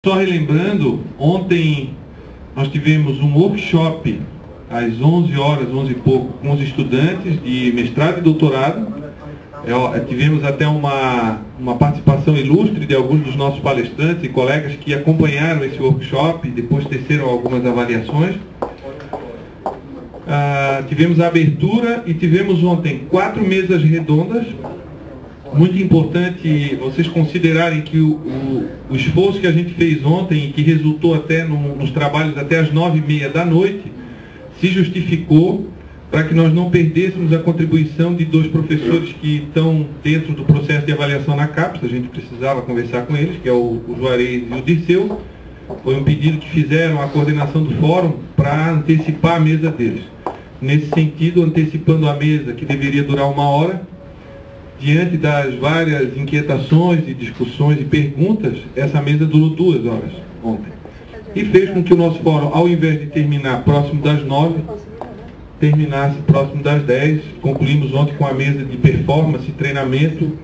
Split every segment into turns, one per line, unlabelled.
Só relembrando, ontem nós tivemos um workshop às 11 horas, 11 e pouco, com os estudantes de mestrado e doutorado. Tivemos até uma participação ilustre de alguns dos nossos palestrantes e colegas que acompanharam esse workshop e depois teceram algumas avaliações. Tivemos a abertura e tivemos ontem 4 mesas redondas. Muito importante vocês considerarem que o esforço que a gente fez ontem e que resultou até nos trabalhos até as 9h30 da noite se justificou para que nós não perdêssemos a contribuição de 2 professores que estão dentro do processo de avaliação na CAPES. A gente precisava conversar com eles, que é o Juarez e o Dirceu. Foi um pedido que fizeram à coordenação do fórum para antecipar a mesa deles. Nesse sentido, antecipando a mesa, que deveria durar 1 hora, diante das várias inquietações e discussões e perguntas, essa mesa durou 2 horas ontem. E fez com que o nosso fórum, ao invés de terminar próximo das 9, terminasse próximo das 10. Concluímos ontem com a mesa de performance e treinamento,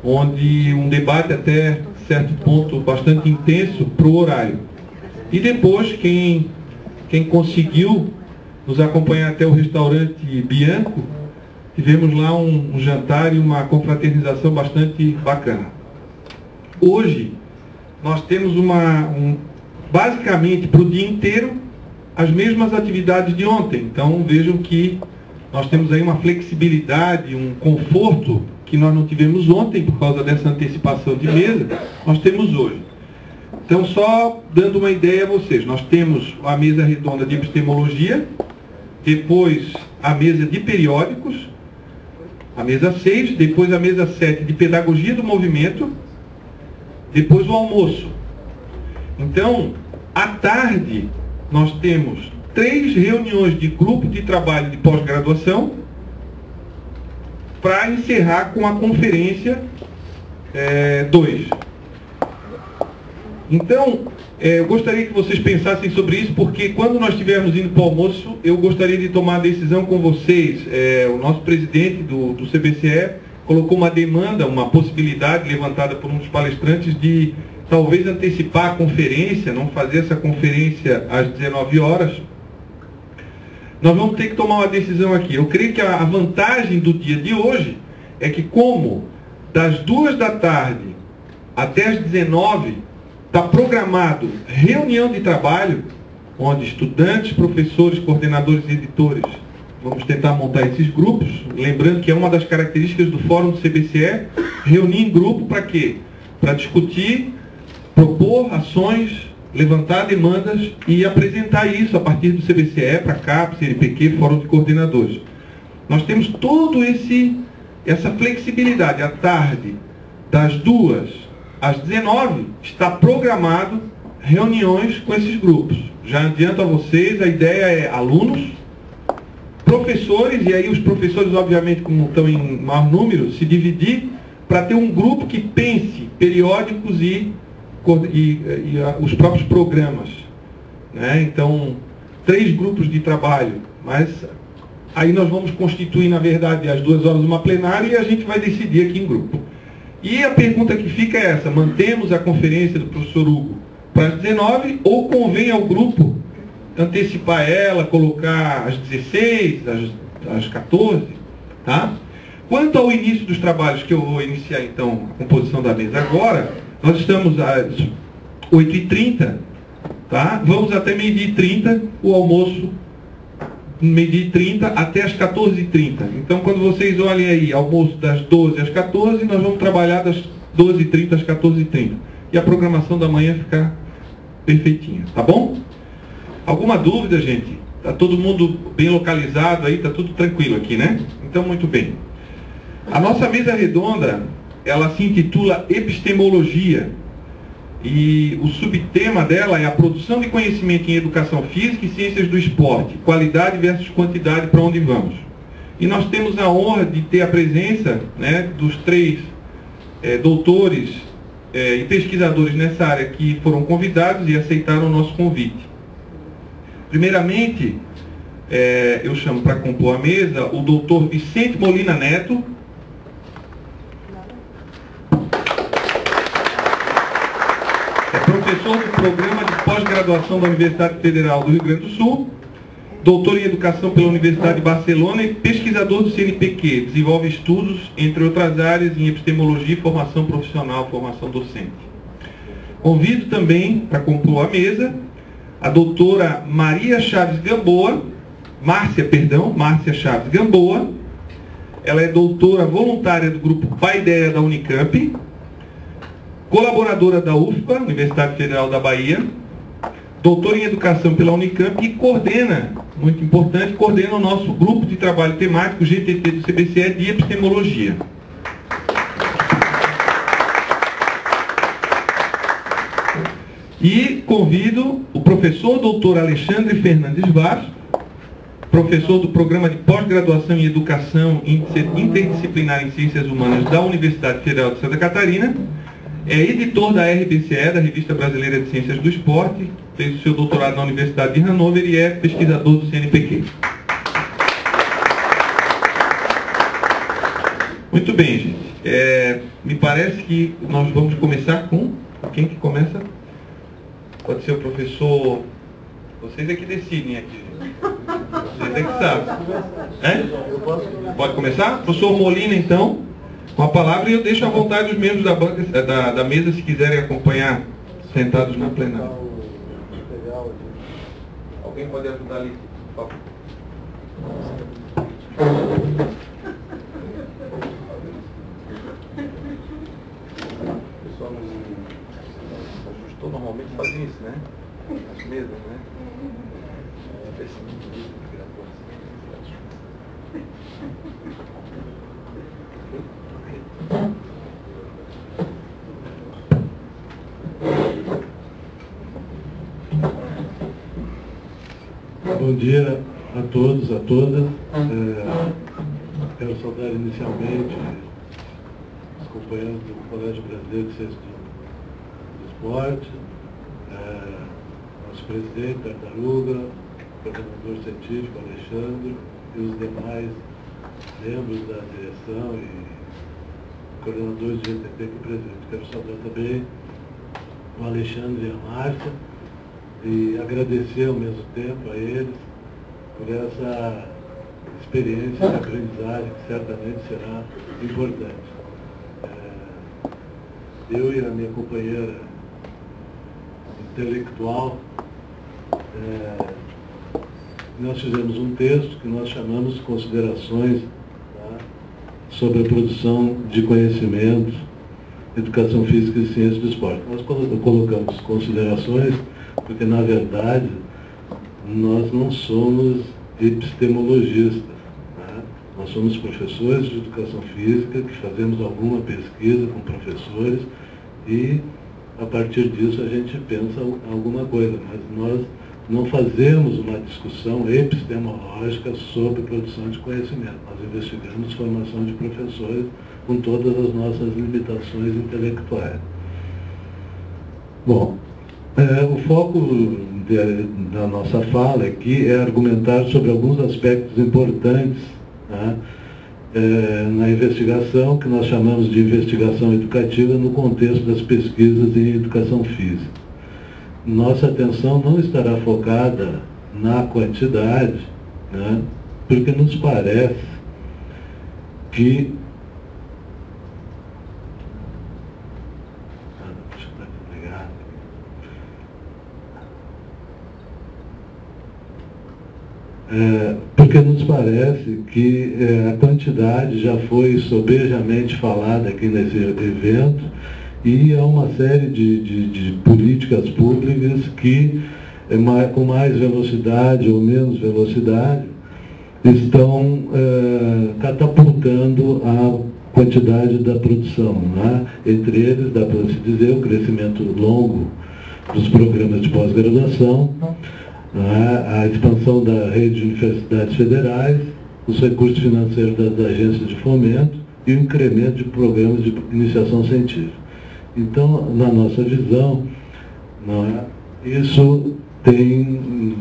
onde um debate até certo ponto bastante intenso para o horário. E depois, quem conseguiu nos acompanhar até o restaurante Bianco, tivemos lá um jantar e uma confraternização bastante bacana. Hoje, nós temos basicamente para o dia inteiro as mesmas atividades de ontem. Então vejam que nós temos aí uma flexibilidade, um conforto que nós não tivemos ontem por causa dessa antecipação de mesa, nós temos hoje. Então, só dando uma ideia a vocês, nós temos a mesa redonda de epistemologia, depois a mesa de periódicos, a mesa 6, depois a mesa 7 de pedagogia do movimento, depois o almoço. Então, à tarde, nós temos 3 reuniões de grupo de trabalho de pós-graduação para encerrar com a conferência 2. Então, eu gostaria que vocês pensassem sobre isso, porque quando nós estivermos indo para o almoço, eu gostaria de tomar a decisão com vocês. O nosso presidente do CBCE colocou uma demanda, uma possibilidade levantada por um dos palestrantes de talvez antecipar a conferência, não fazer essa conferência às 19 horas. Nós vamos ter que tomar uma decisão aqui. Eu creio que a vantagem do dia de hoje é que, como das 2 da tarde até as 19, está programado reunião de trabalho, onde estudantes, professores, coordenadores e editores, vamos tentar montar esses grupos, lembrando que é uma das características do Fórum do CBCE, reunir em grupo para quê? Para discutir, propor ações, levantar demandas e apresentar isso a partir do CBCE para CAPES, CNPq, Fórum de Coordenadores. Nós temos todo essa flexibilidade. À tarde, das 2 às 19, está programado reuniões com esses grupos. Já adianto a vocês, a ideia é alunos, professores, e aí os professores, obviamente, como estão em maior número, se dividir para ter um grupo que pense periódicos e os próprios programas, né? Então, 3 grupos de trabalho, mas aí nós vamos constituir, na verdade, às 2 horas uma plenária e a gente vai decidir aqui em grupo. E a pergunta que fica é essa: mantemos a conferência do professor Hugo para as 19 ou convém ao grupo antecipar ela, colocar às 16, às 14, tá? Quanto ao início dos trabalhos, que eu vou iniciar então a composição da mesa agora, nós estamos às 8h30, tá? Vamos até 12h30, o almoço 12h30 até as 14h30. Então, quando vocês olhem aí, almoço das 12 às 14, nós vamos trabalhar das 12h30 às 14h30. E a programação da manhã ficar perfeitinha, tá bom? Alguma dúvida, gente? Tá todo mundo bem localizado aí, tá tudo tranquilo aqui, né? Então, muito bem. A nossa mesa redonda, ela se intitula Epistemologia, e o subtema dela é a produção de conhecimento em educação física e ciências do esporte, qualidade versus quantidade, para onde vamos. E nós temos a honra de ter a presença, né, dos 3 doutores e pesquisadores nessa área que foram convidados e aceitaram o nosso convite. Primeiramente, eu chamo para compor a mesa o doutor Vicente Molina Neto, professor do do Programa de Pós-Graduação da Universidade Federal do Rio Grande do Sul, doutor em Educação pela Universidade de Barcelona e pesquisador do CNPq. Desenvolve estudos, entre outras áreas, em epistemologia e formação profissional, formação docente. Convido também, para compor a mesa, a doutora Márcia Chaves Gamboa. Ela é doutora voluntária do grupo Paideia da Unicamp, colaboradora da UFBA, Universidade Federal da Bahia, doutora em Educação pela Unicamp e coordena, muito importante, coordena o nosso grupo de trabalho temático GTT do CBCE de epistemologia. E convido o professor doutor Alexandre Fernandes Vaz, professor do Programa de Pós-Graduação em Educação Interdisciplinar em Ciências Humanas da Universidade Federal de Santa Catarina, é editor da RBCE, da Revista Brasileira de Ciências do Esporte, fez o seu doutorado na Universidade de Hannover e é pesquisador do CNPq. Muito bem, gente. Me parece que nós vamos começar com... Quem que começa? Pode ser o professor... Vocês é que decidem aqui. Vocês é que sabem. Pode começar? Professor Molina, então, com a palavra, e eu deixo à vontade os membros da banca, da mesa, se quiserem acompanhar, sentados na plenária. Alguém pode ajudar ali, por favor? O pessoal não ajustou, normalmente fazem isso, né? As mesas, né?
Bom dia a todos, a todas. Quero saudar inicialmente os companheiros do Colégio Brasileiro de Ciências do Esporte, nosso presidente, Tartaruga, coordenador científico, Alexandre, e os demais membros da direção e coordenadores de GTT aqui presentes. Quero saudar também o Alexandre e a Márcia, e agradecer ao mesmo tempo a eles por essa experiência de aprendizagem que certamente será importante. Eu e a minha companheira intelectual, nós fizemos um texto que nós chamamos Considerações, tá, sobre a produção de conhecimento, educação física e ciência do esporte. Nós colocamos considerações porque, na verdade, nós não somos epistemologistas. Né? Nós somos professores de educação física que fazemos alguma pesquisa com professores e, a partir disso, a gente pensa alguma coisa, mas nós não fazemos uma discussão epistemológica sobre produção de conhecimento. Nós investigamos formação de professores com todas as nossas limitações intelectuais. Bom, o foco da nossa fala aqui é argumentar sobre alguns aspectos importantes, tá, na investigação, que nós chamamos de investigação educativa no contexto das pesquisas em educação física. Nossa atenção não estará focada na quantidade, né, porque nos parece que porque nos parece que a quantidade já foi sobejamente falada aqui nesse evento e há uma série de políticas públicas que, com mais velocidade ou menos velocidade, estão catapultando a quantidade da produção, né? Entre eles, dá para se dizer, o crescimento longo dos programas de pós-graduação, a expansão da rede de universidades federais, os recursos financeiros das agências de fomento e o incremento de programas de iniciação científica. Então, na nossa visão, isso tem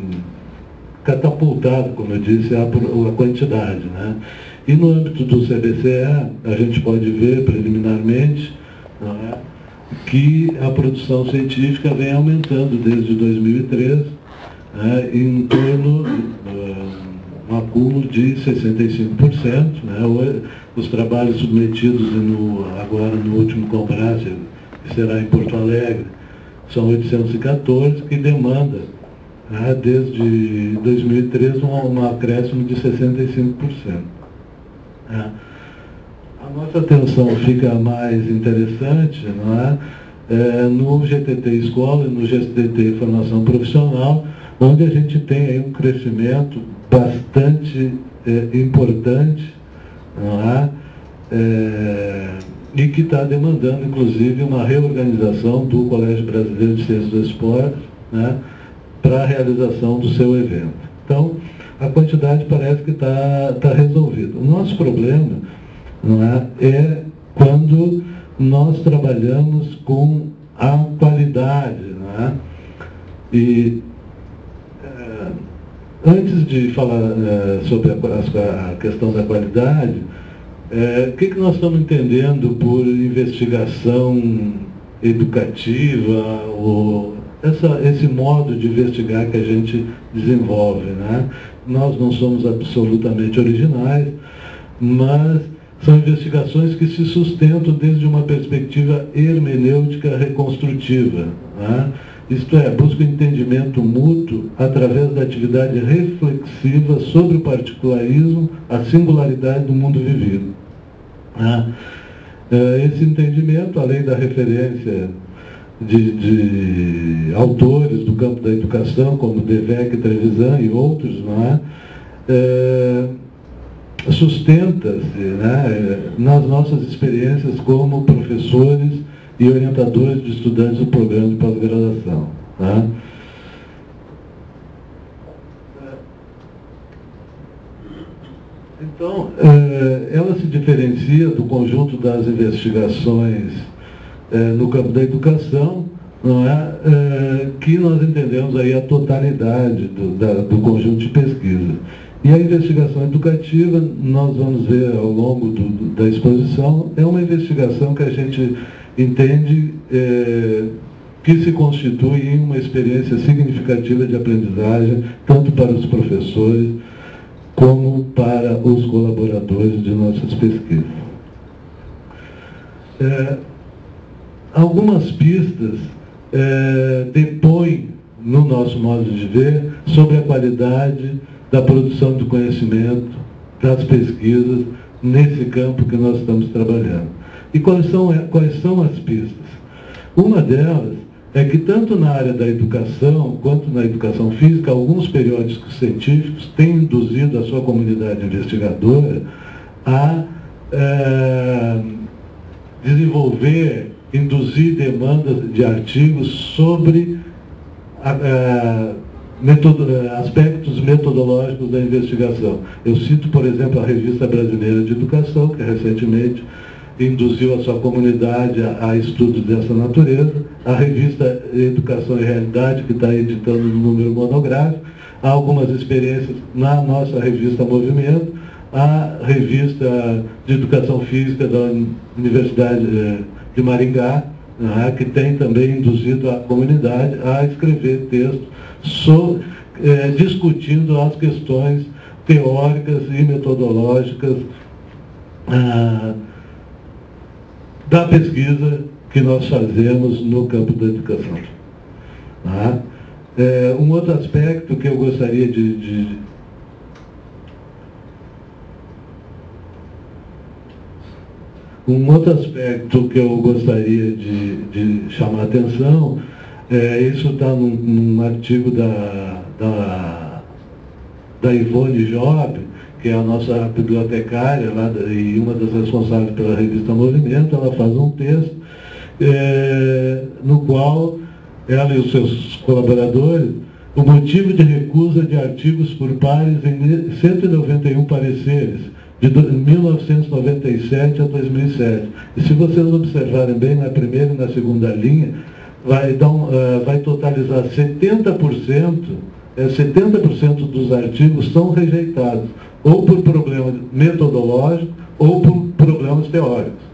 catapultado, como eu disse, a quantidade, né? E no âmbito do CBCE, a gente pode ver preliminarmente que a produção científica vem aumentando desde 2003, em torno um acúmulo de 65%. Os trabalhos submetidos agora no último congresso, que será em Porto Alegre, são 814, que demanda, desde 2013, um acréscimo de 65%. A nossa atenção fica mais interessante, no GTT Escola e no GTT Formação Profissional, onde a gente tem aí um crescimento bastante importante, e que está demandando, inclusive, uma reorganização do Colégio Brasileiro de Ciências do Esporte, para a realização do seu evento. Então, a quantidade parece que está resolvida. O nosso problema é quando nós trabalhamos com a qualidade. E antes de falar sobre a questão da qualidade, o que nós estamos entendendo por investigação educativa, ou esse modo de investigar que a gente desenvolve, Nós não somos absolutamente originais, mas são investigações que se sustentam desde uma perspectiva hermenêutica reconstrutiva. Isto é, busca o entendimento mútuo através da atividade reflexiva sobre o particularismo, a singularidade do mundo vivido. Esse entendimento, além da referência de autores do campo da educação, como Devec, Trevisan e outros, sustenta-se nas nossas experiências como professores e orientadores de estudantes do programa de pós-graduação. Então, ela se diferencia do conjunto das investigações no campo da educação, que nós entendemos aí a totalidade do conjunto de pesquisa. E a investigação educativa, nós vamos ver ao longo da exposição, é uma investigação que a gente entende que se constitui em uma experiência significativa de aprendizagem, tanto para os professores como para os colaboradores de nossas pesquisas. Algumas pistas depõem, no nosso modo de ver, sobre a qualidade da produção de conhecimento, das pesquisas, nesse campo que nós estamos trabalhando. E quais são as pistas? Uma delas é que tanto na área da educação quanto na educação física, alguns periódicos científicos têm induzido a sua comunidade investigadora a induzir demandas de artigos sobre aspectos metodológicos da investigação. Eu cito, por exemplo, a Revista Brasileira de Educação, que recentemente induziu a sua comunidade a estudos dessa natureza, a Revista Educação e Realidade, que está editando um número monográfico, há algumas experiências na nossa revista Movimento, a Revista de Educação Física da Universidade de Maringá, que tem também induzido a comunidade a escrever textos discutindo as questões teóricas e metodológicas da pesquisa que nós fazemos no campo da educação. Um outro aspecto que eu gostaria de chamar a atenção, isso está num artigo da Ivone Job, que é a nossa bibliotecária lá, e uma das responsáveis pela revista Movimento. Ela faz um texto no qual ela e os seus colaboradores, o motivo de recusa de artigos por pares em 191 pareceres, de 1997 a 2007. E se vocês observarem bem na primeira e na segunda linha, vai totalizar 70%, 70% dos artigos são rejeitados, ou por problema metodológico, ou por problemas teóricos.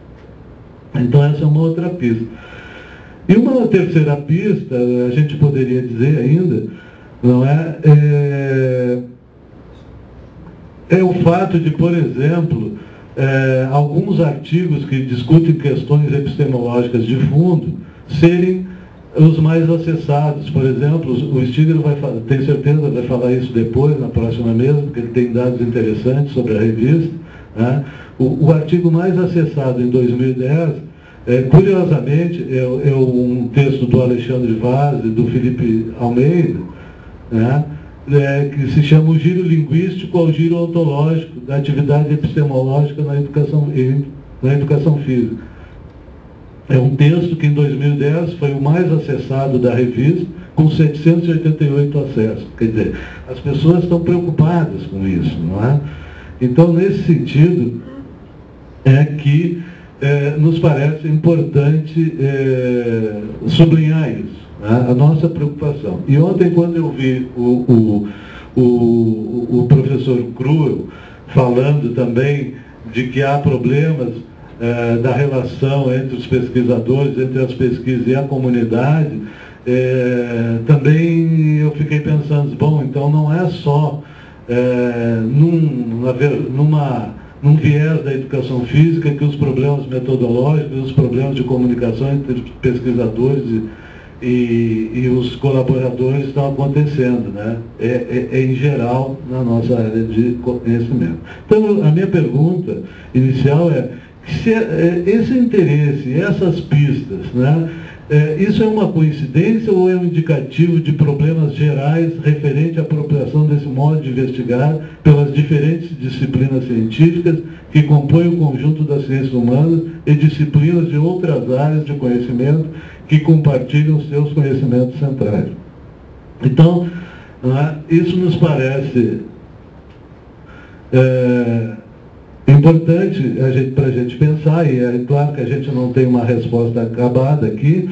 Então essa é uma outra pista. E uma terceira pista, a gente poderia dizer ainda, não é? É o fato de, por exemplo, alguns artigos que discutem questões epistemológicas de fundo serem os mais acessados. Por exemplo, o Stigler tem certeza, vai falar isso depois, na próxima mesa, porque ele tem dados interessantes sobre a revista, né? O artigo mais acessado em 2010, curiosamente, é um texto do Alexandre Vaz e do Felipe Almeida, né? Que se chama O Giro Linguístico ao Giro Ontológico da Atividade Epistemológica na Educação Física. É um texto que em 2010 foi o mais acessado da revista, com 788 acessos. Quer dizer, as pessoas estão preocupadas com isso, não é? Então, nesse sentido, é que nos parece importante sublinhar isso, né? A nossa preocupação. E ontem, quando eu vi o professor Cruel falando também de que há problemas da relação entre os pesquisadores, entre as pesquisas e a comunidade, também eu fiquei pensando, bom, então não é só num viés da educação física que os problemas metodológicos, os problemas de comunicação entre os pesquisadores e os colaboradores estão acontecendo, né? Em geral na nossa área de conhecimento. Então, a minha pergunta inicial é se esse interesse, essas pistas, né? Isso é uma coincidência ou é um indicativo de problemas gerais referente à apropriação desse modo de investigar pelas diferentes disciplinas científicas que compõem o conjunto das ciências humanas e disciplinas de outras áreas de conhecimento que compartilham seus conhecimentos centrais? Então, isso nos parece importante para a gente pensar, e é claro que a gente não tem uma resposta acabada aqui,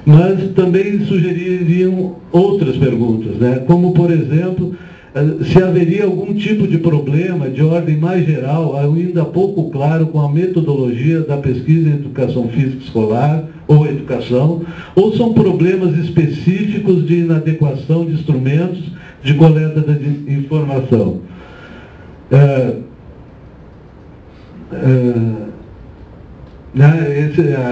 mas também sugeririam outras perguntas, né? Como, por exemplo, se haveria algum tipo de problema de ordem mais geral, ainda pouco claro, com a metodologia da pesquisa em educação física escolar ou educação, ou são problemas específicos de inadequação de instrumentos de coleta de informação.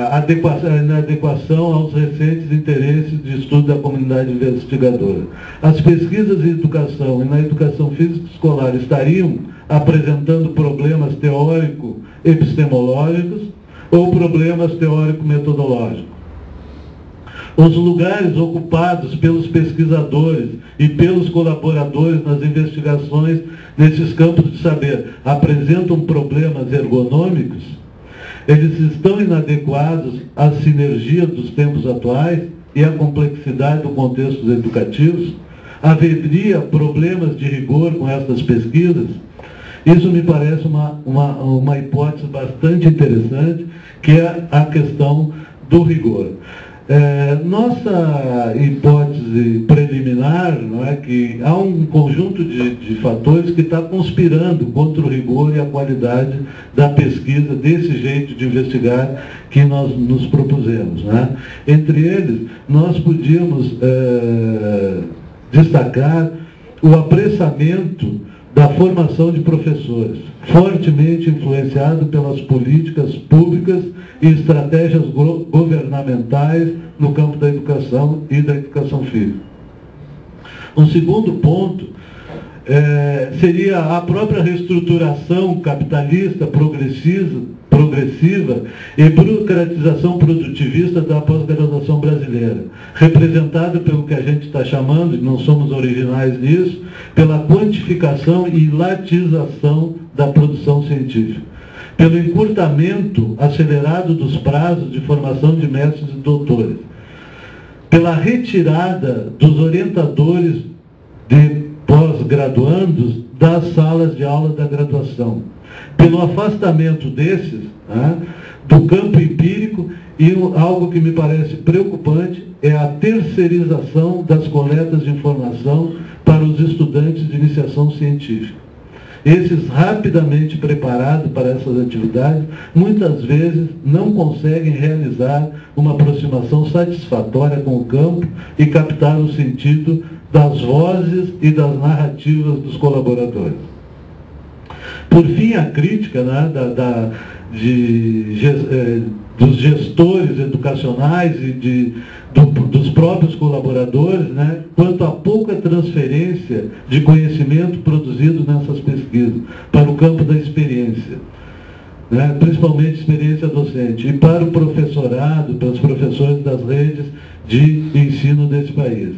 A adequação aos recentes interesses de estudo da comunidade investigadora. As pesquisas em educação e na educação física escolar estariam apresentando problemas teórico-epistemológicos ou problemas teórico-metodológicos? Os lugares ocupados pelos pesquisadores e pelos colaboradores nas investigações nesses campos de saber apresentam problemas ergonômicos? Eles estão inadequados à sinergia dos tempos atuais e à complexidade do contexto educativos? Haveria problemas de rigor com essas pesquisas? Isso me parece uma hipótese bastante interessante, que é a questão do rigor. Nossa hipótese preliminar, não é, que há um conjunto de fatores que está conspirando contra o rigor e a qualidade da pesquisa, desse jeito de investigar que nós nos propusemos, né? Entre eles, nós podíamos destacar o apressamento da formação de professores, fortemente influenciado pelas políticas públicas e estratégias governamentais no campo da educação e da educação física. Um segundo ponto seria a própria reestruturação capitalista, progressiva e burocratização produtivista da pós-graduação brasileira, representada pelo que a gente está chamando, e não somos originais nisso, pela quantificação e latização da produção científica, pelo encurtamento acelerado dos prazos de formação de mestres e doutores, pela retirada dos orientadores de pós-graduandos das salas de aula da graduação, pelo afastamento desses, né, do campo empírico, e algo que me parece preocupante é a terceirização das coletas de informação para os estudantes de iniciação científica. esses rapidamente preparados para essas atividades, muitas vezes não conseguem realizar uma aproximação satisfatória com o campo e captar o sentido das vozes e das narrativas dos colaboradores. Por fim, a crítica, né, dos gestores educacionais e dos próprios colaboradores, né, quanto à pouca transferência de conhecimento produzido nessas pesquisas para o campo da experiência, né, principalmente experiência docente, e para o professorado, para os professores das redes de ensino desse país,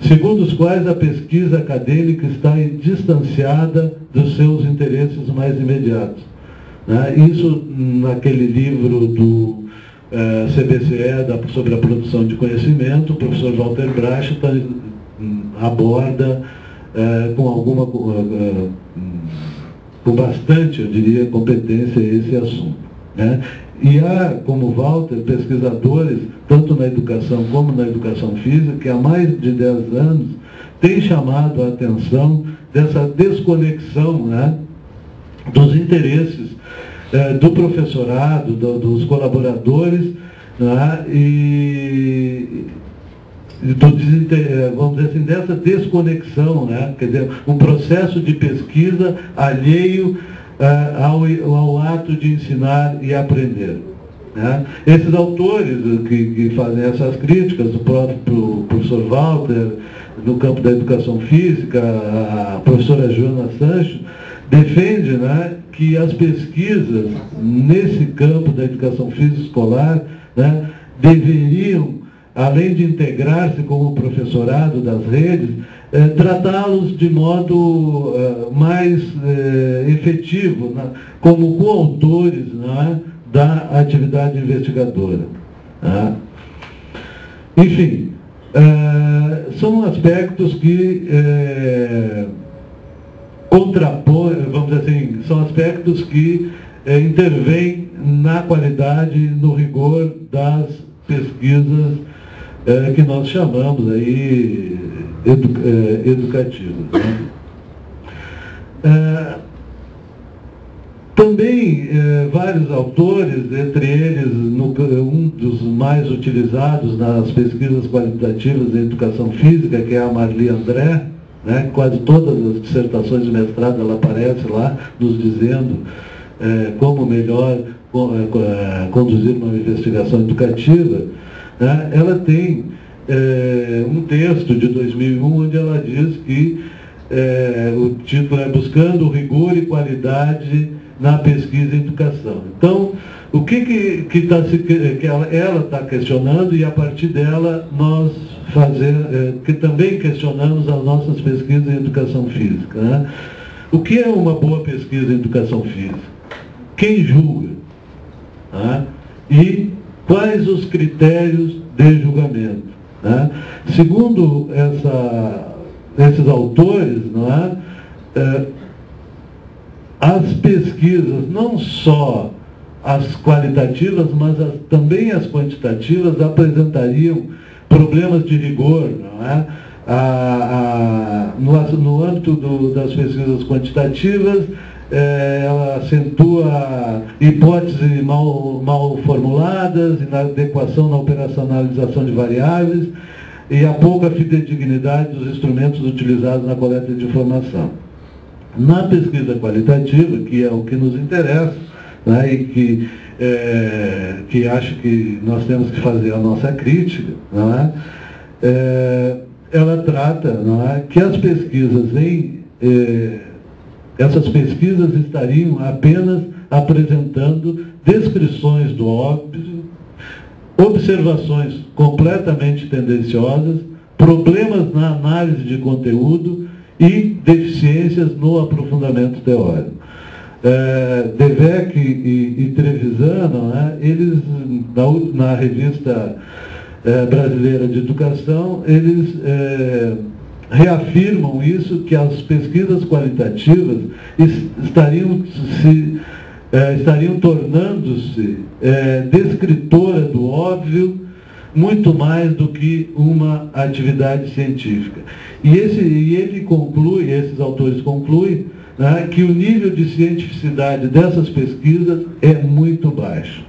segundo os quais a pesquisa acadêmica está distanciada dos seus interesses mais imediatos. Isso naquele livro do CBCE sobre a produção de conhecimento, o professor Walter Brasch aborda com bastante, eu diria, competência esse assunto, né? E há, como Walter, pesquisadores, tanto na educação como na educação física, que há mais de 10 anos têm chamado a atenção dessa desconexão, né, dos interesses do professorado, dos colaboradores, né, vamos dizer assim, dessa desconexão, né, quer dizer, um processo de pesquisa alheio ao ato de ensinar e aprender, né? Esses autores que fazem essas críticas, o próprio professor Walter, no campo da educação física, a professora Joana Sancho, defende, né, que as pesquisas nesse campo da educação física escolar, né, deveriam, além de integrar-se com o professorado das redes, tratá-los de modo mais efetivo, né, como coautores, né, da atividade investigadora. Né? Enfim, são aspectos que contrapõem, vamos dizer assim, são aspectos que intervêm na qualidade, no rigor das pesquisas que nós chamamos aí educativas. Né? Também vários autores, entre eles um dos mais utilizados nas pesquisas qualitativas em educação física, que é a Marli André, né? Quase todas as dissertações de mestrado ela aparece lá, nos dizendo como melhor conduzir uma investigação educativa, né? Ela tem um texto de 2001 onde ela diz que o título é Buscando Rigor e Qualidade na Pesquisa e Educação. Então, o que ela está questionando, e a partir dela nós que também questionamos as nossas pesquisas em educação física, né? O que é uma boa pesquisa em educação física? Quem julga? Né? E quais os critérios de julgamento? Né? Segundo esses autores, né, as pesquisas, não só as qualitativas, mas também as quantitativas, apresentariam problemas de rigor. Não é? No âmbito das pesquisas quantitativas, ela acentua hipóteses mal formuladas, inadequação na operacionalização de variáveis e a pouca fidedignidade dos instrumentos utilizados na coleta de informação. Na pesquisa qualitativa, que é o que nos interessa, né, e que acho que nós temos que fazer a nossa crítica, não é? Ela trata, não é, que as pesquisas essas pesquisas estariam apenas apresentando descrições do óbvio, observações completamente tendenciosas, problemas na análise de conteúdo e deficiências no aprofundamento teórico. Dweck e Trevisan, né, eles, na revista brasileira de educação, eles reafirmam isso, que as pesquisas qualitativas estariam tornando-se descritora do óbvio muito mais do que uma atividade científica. E ele conclui, esses autores concluem, né, que o nível de cientificidade dessas pesquisas é muito baixo.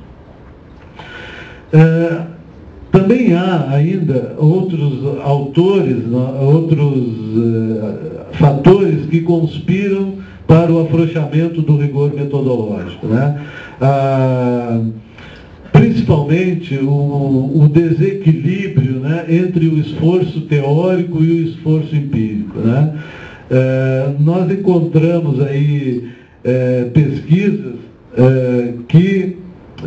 Também há ainda outros autores, outros fatores que conspiram para o afrouxamento do rigor metodológico, né? Principalmente o desequilíbrio, né, entre o esforço teórico e o esforço empírico, né? Nós encontramos aí pesquisas que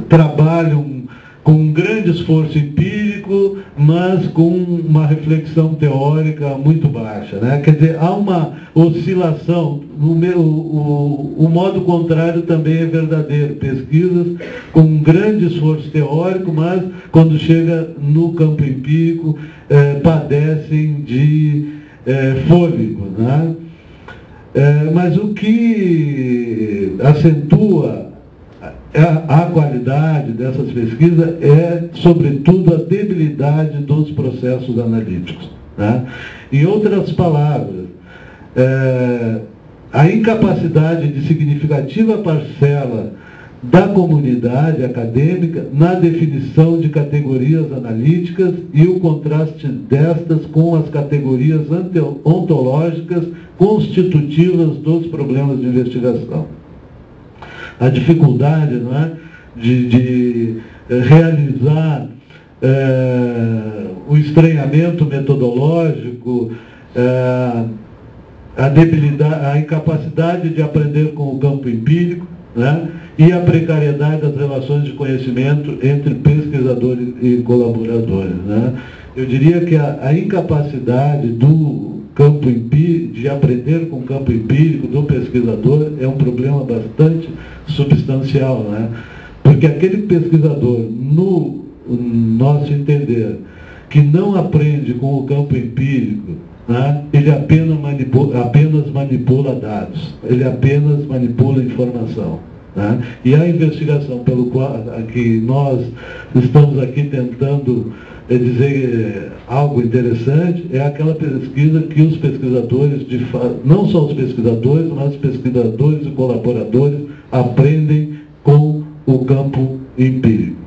trabalham com um grande esforço empírico, mas com uma reflexão teórica muito baixa, né? Quer dizer, há uma oscilação, o modo contrário também é verdadeiro. Pesquisas com um grande esforço teórico, mas quando chega no campo empírico, padecem de fôlego, né? Mas o que acentua a qualidade dessas pesquisas é, sobretudo, a debilidade dos processos analíticos, né? Em outras palavras, a incapacidade de significativa parcela da comunidade acadêmica na definição de categorias analíticas e o contraste destas com as categorias ontológicas constitutivas dos problemas de investigação. A dificuldade, não é, de realizar o estranhamento metodológico, a debilidade, a incapacidade de aprender com o campo empírico, né, e a precariedade das relações de conhecimento entre pesquisadores e colaboradores, né. Eu diria que a incapacidade do campo empírico, de aprender com o campo empírico do pesquisador é um problema bastante substancial, né? Porque aquele pesquisador, no nosso entender, que não aprende com o campo empírico, né, ele apenas manipula dados, ele apenas manipula informação, né? E a investigação pelo qual que nós estamos aqui tentando dizer algo interessante é aquela pesquisa que os pesquisadores, não só os pesquisadores, mas os pesquisadores e colaboradores aprendem com o campo empírico.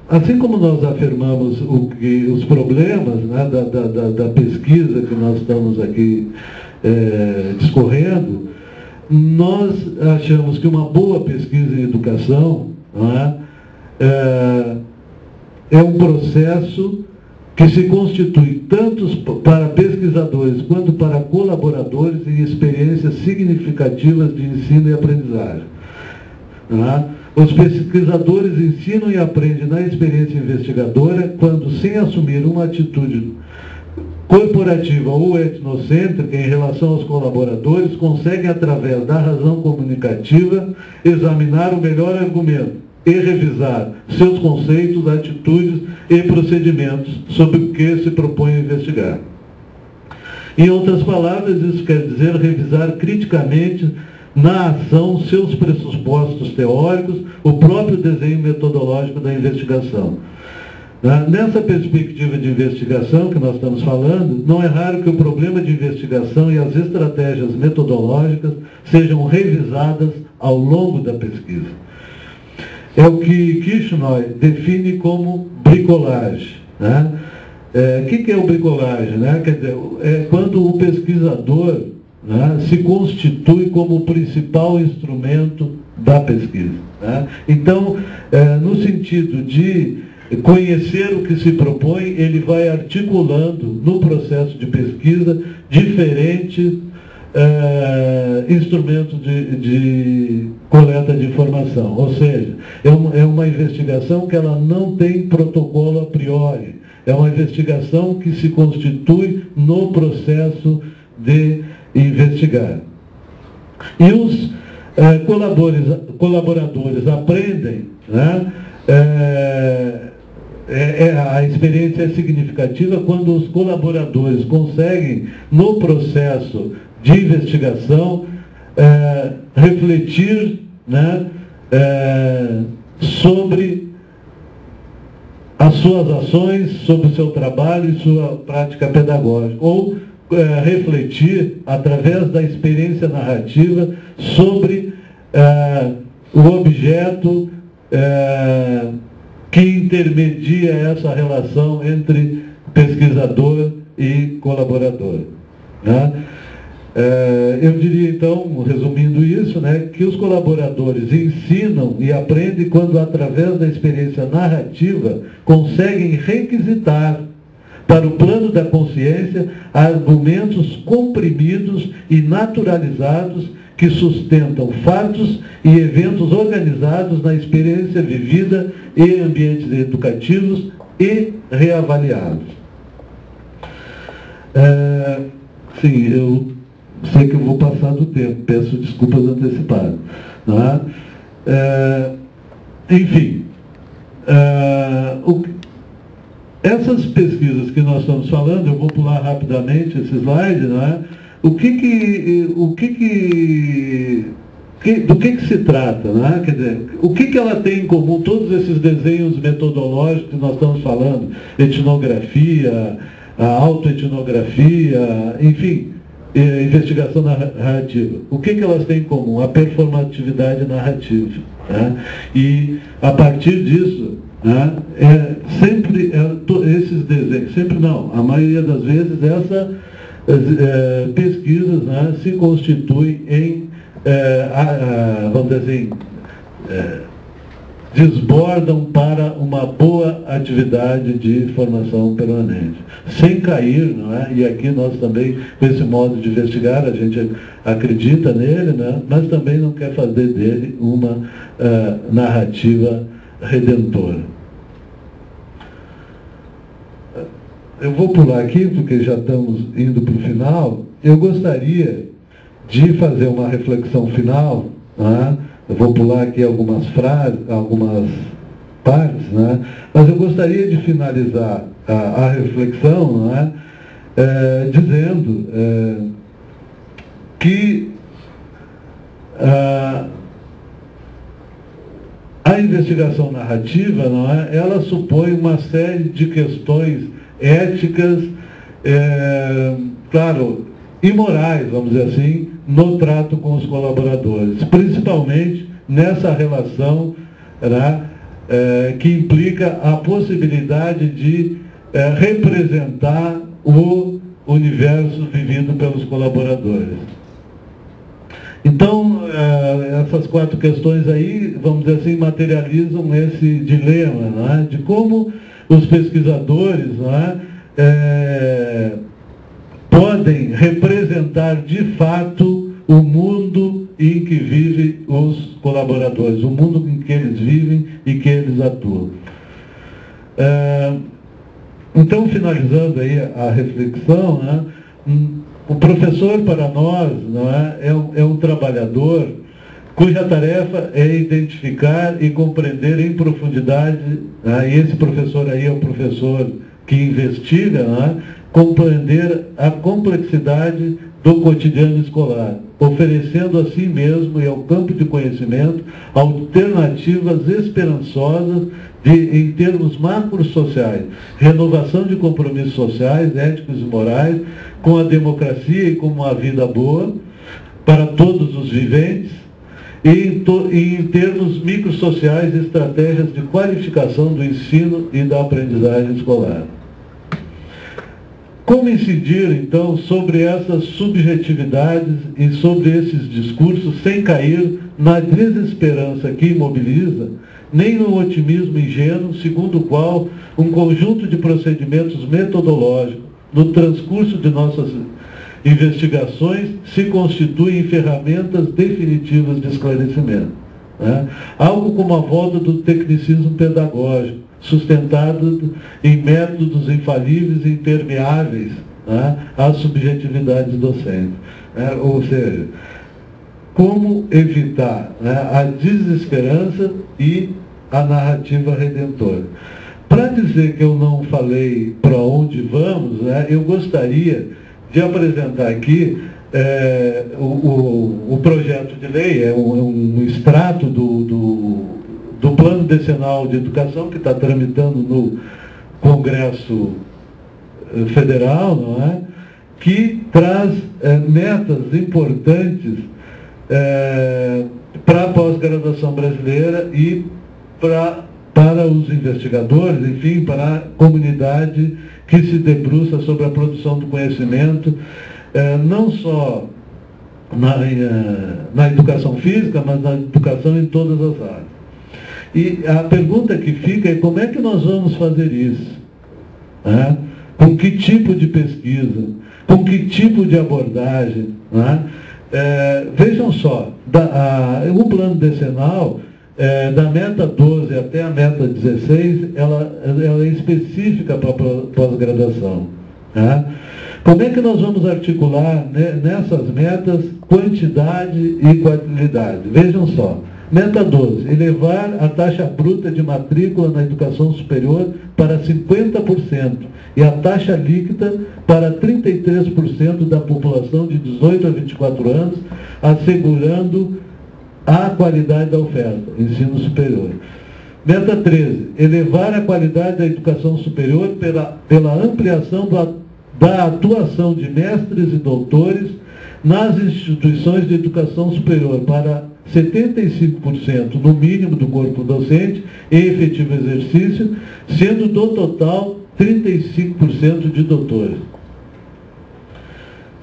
Assim como nós afirmamos os problemas, né, da pesquisa que nós estamos aqui discorrendo, nós achamos que uma boa pesquisa em educação, não é um processo que se constitui tanto para pesquisadores quanto para colaboradores em experiências significativas de ensino e aprendizagem. Não é? Os pesquisadores ensinam e aprendem na experiência investigadora quando, sem assumir uma atitude corporativa ou etnocêntrica em relação aos colaboradores, conseguem, através da razão comunicativa, examinar o melhor argumento e revisar seus conceitos, atitudes e procedimentos sobre o que se propõe a investigar. Em outras palavras, isso quer dizer revisar criticamente na ação seus pressupostos teóricos, o próprio desenho metodológico da investigação. Nessa perspectiva de investigação que nós estamos falando, não é raro que o problema de investigação e as estratégias metodológicas sejam revisadas ao longo da pesquisa. É o que Kirchner define como bricolagem, né? O que é o bricolagem, né? Quer dizer, é quando o pesquisador, né, se constitui como o principal instrumento da pesquisa, né? Então, no sentido de conhecer o que se propõe, ele vai articulando no processo de pesquisa diferentes instrumentos de coleta de informação. Ou seja, é uma investigação que ela não tem protocolo a priori, é uma investigação que se constitui no processo de investigar. E os colaboradores aprendem, né? A experiência é significativa quando os colaboradores conseguem, no processo de investigação, refletir, né, sobre as suas ações, sobre o seu trabalho e sua prática pedagógica, ou refletir, através da experiência narrativa, sobre o objeto que intermedia essa relação entre pesquisador e colaborador, né? Eu diria, então, resumindo isso, né, que os colaboradores ensinam e aprendem quando, através da experiência narrativa, conseguem requisitar para o plano da consciência argumentos comprimidos e naturalizados que sustentam fatos e eventos organizados na experiência vivida em ambientes educativos e reavaliados. Sim, eu sei que eu vou passar do tempo, peço desculpas antecipadas. Né? Enfim, essas pesquisas que nós estamos falando, eu vou pular rapidamente esse slide, né? Do que se trata, né? Quer dizer, o que ela tem em comum, todos esses desenhos metodológicos que nós estamos falando, etnografia, a autoetnografia, enfim, investigação narrativa. O que elas têm em comum? A performatividade narrativa. Né? E, a partir disso, né, esses desenhos, sempre não, a maioria das vezes, essas pesquisas, né, se constituem em, vamos dizer assim, desbordam para uma boa atividade de formação permanente, sem cair, não é? E aqui nós também, com esse modo de investigar, a gente acredita nele, né? Mas também não quer fazer dele uma narrativa redentora. Eu vou pular aqui, porque já estamos indo para o final. Eu gostaria de fazer uma reflexão final, né? Eu vou pular aqui algumas frases, algumas partes, né? Mas eu gostaria de finalizar a reflexão, né? Dizendo que a investigação narrativa, não é? Ela supõe uma série de questões éticas, claro, e morais, vamos dizer assim, no trato com os colaboradores, principalmente nessa relação, né, que implica a possibilidade de representar o universo vivido pelos colaboradores. Então, essas 4 questões aí, vamos dizer assim, materializam esse dilema, né, de como os pesquisadores, né, podem representar de fato o mundo em que vivem os colaboradores, o mundo em que eles vivem e que eles atuam. Então, finalizando aí a reflexão, né, o professor para nós, não é um trabalhador cuja tarefa é identificar e compreender em profundidade, né, e esse professor aí é o professor que investiga, né, compreender a complexidade do cotidiano escolar, oferecendo a si mesmo e ao campo de conhecimento alternativas esperançosas em termos macrosociais, renovação de compromissos sociais, éticos e morais, com a democracia e com uma vida boa para todos os viventes, e em termos microsociais, estratégias de qualificação do ensino e da aprendizagem escolar. Como incidir, então, sobre essas subjetividades e sobre esses discursos sem cair na desesperança que imobiliza, nem no otimismo ingênuo, segundo o qual um conjunto de procedimentos metodológicos no transcurso de nossas investigações se constituem em ferramentas definitivas de esclarecimento, né? Algo como a volta do tecnicismo pedagógico, sustentado em métodos infalíveis e impermeáveis, né, às subjetividades docentes. Ou seja, como evitar, né, a desesperança e a narrativa redentora. Para dizer que eu não falei para onde vamos, né, eu gostaria de apresentar aqui o projeto de lei, é um extrato do Plano Decenal de Educação, que está tramitando no Congresso Federal, não é? Que traz metas importantes para a pós-graduação brasileira e para os investigadores, enfim, para a comunidade que se debruça sobre a produção do conhecimento, não só na educação física, mas na educação em todas as áreas. E a pergunta que fica é como é que nós vamos fazer isso? Com que tipo de pesquisa? Com que tipo de abordagem? Vejam só, o plano decenal, da meta 12 até a meta 16, ela é específica para a pós-graduação. Como é que nós vamos articular, né, nessas metas quantidade e qualidade? Vejam só, meta 12, elevar a taxa bruta de matrícula na educação superior para 50% e a taxa líquida para 33% da população de 18 a 24 anos, assegurando a qualidade da oferta, ensino superior. Meta 13, elevar a qualidade da educação superior pela ampliação da atuação de mestres e doutores nas instituições de educação superior para 75% no mínimo do corpo docente em efetivo exercício, sendo do total 35% de doutores.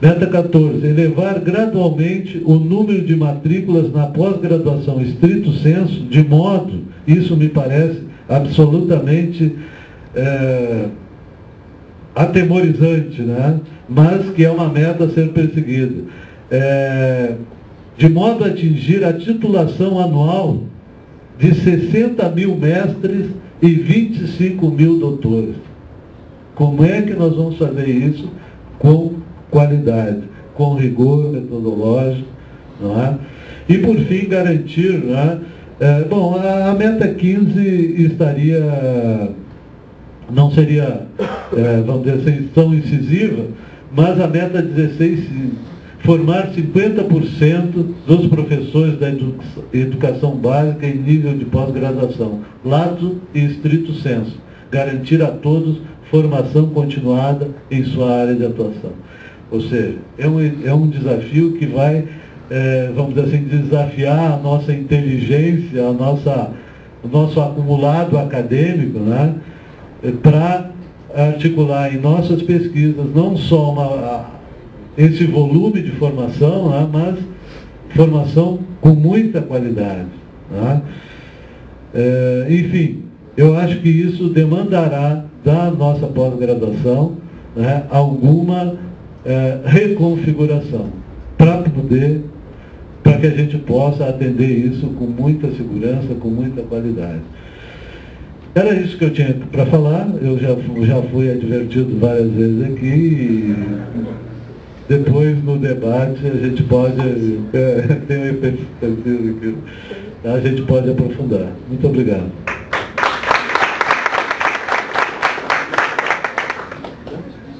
Meta 14, elevar gradualmente o número de matrículas na pós-graduação estrito sensu, de modo, isso me parece absolutamente atemorizante, né? Mas que é uma meta a ser perseguida. De modo a atingir a titulação anual de 60 mil mestres e 25 mil doutores. Como é que nós vamos fazer isso? Com qualidade, com rigor metodológico, não é? E por fim garantir, não é? Bom, a meta 15 não seria, vamos dizer assim, tão incisiva, mas a meta 16, formar 50% dos professores da educação básica em nível de pós-graduação, lato e estrito sensu, garantir a todos formação continuada em sua área de atuação. Ou seja, é um desafio que vai, vamos dizer assim, desafiar a nossa inteligência, o nosso acumulado acadêmico, né, para articular em nossas pesquisas não só esse volume de formação, né, mas formação com muita qualidade. Né? Enfim, eu acho que isso demandará da nossa pós-graduação, né, alguma reconfiguração para que a gente possa atender isso com muita segurança, com muita qualidade. Era isso que eu tinha para falar. Eu já fui advertido várias vezes aqui e depois no debate a gente pode tem uma expectativa aqui, a gente pode aprofundar. Muito obrigado.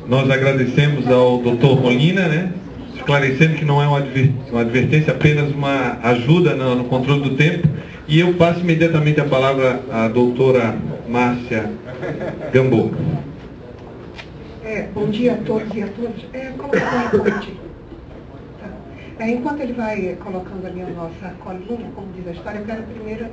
Nós agradecemos ao Dr. Molina, né, esclarecendo que não é uma advertência, apenas uma ajuda no controle do tempo. E eu passo imediatamente a palavra à doutora Márcia Gamboa.
Bom dia a todos e a todas. Colocar um ponte. Enquanto ele vai colocando ali a nossa colinha, como diz a história, eu quero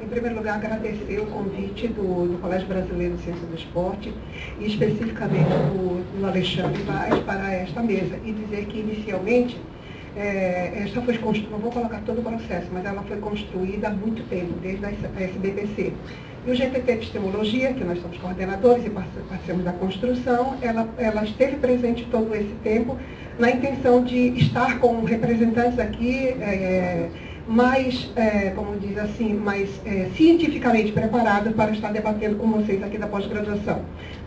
em primeiro lugar agradecer o convite do Colégio Brasileiro de Ciência do Esporte e especificamente do Alexandre Vaz para esta mesa e dizer que inicialmente esta foi construída, não vou colocar todo o processo, mas ela foi construída há muito tempo, desde a SBPC. E o GTT Epistemologia, que nós somos coordenadores e participamos da construção, ela esteve presente todo esse tempo na intenção de estar com representantes aqui mais, como diz assim, mais cientificamente preparados para estar debatendo com vocês aqui da pós-graduação.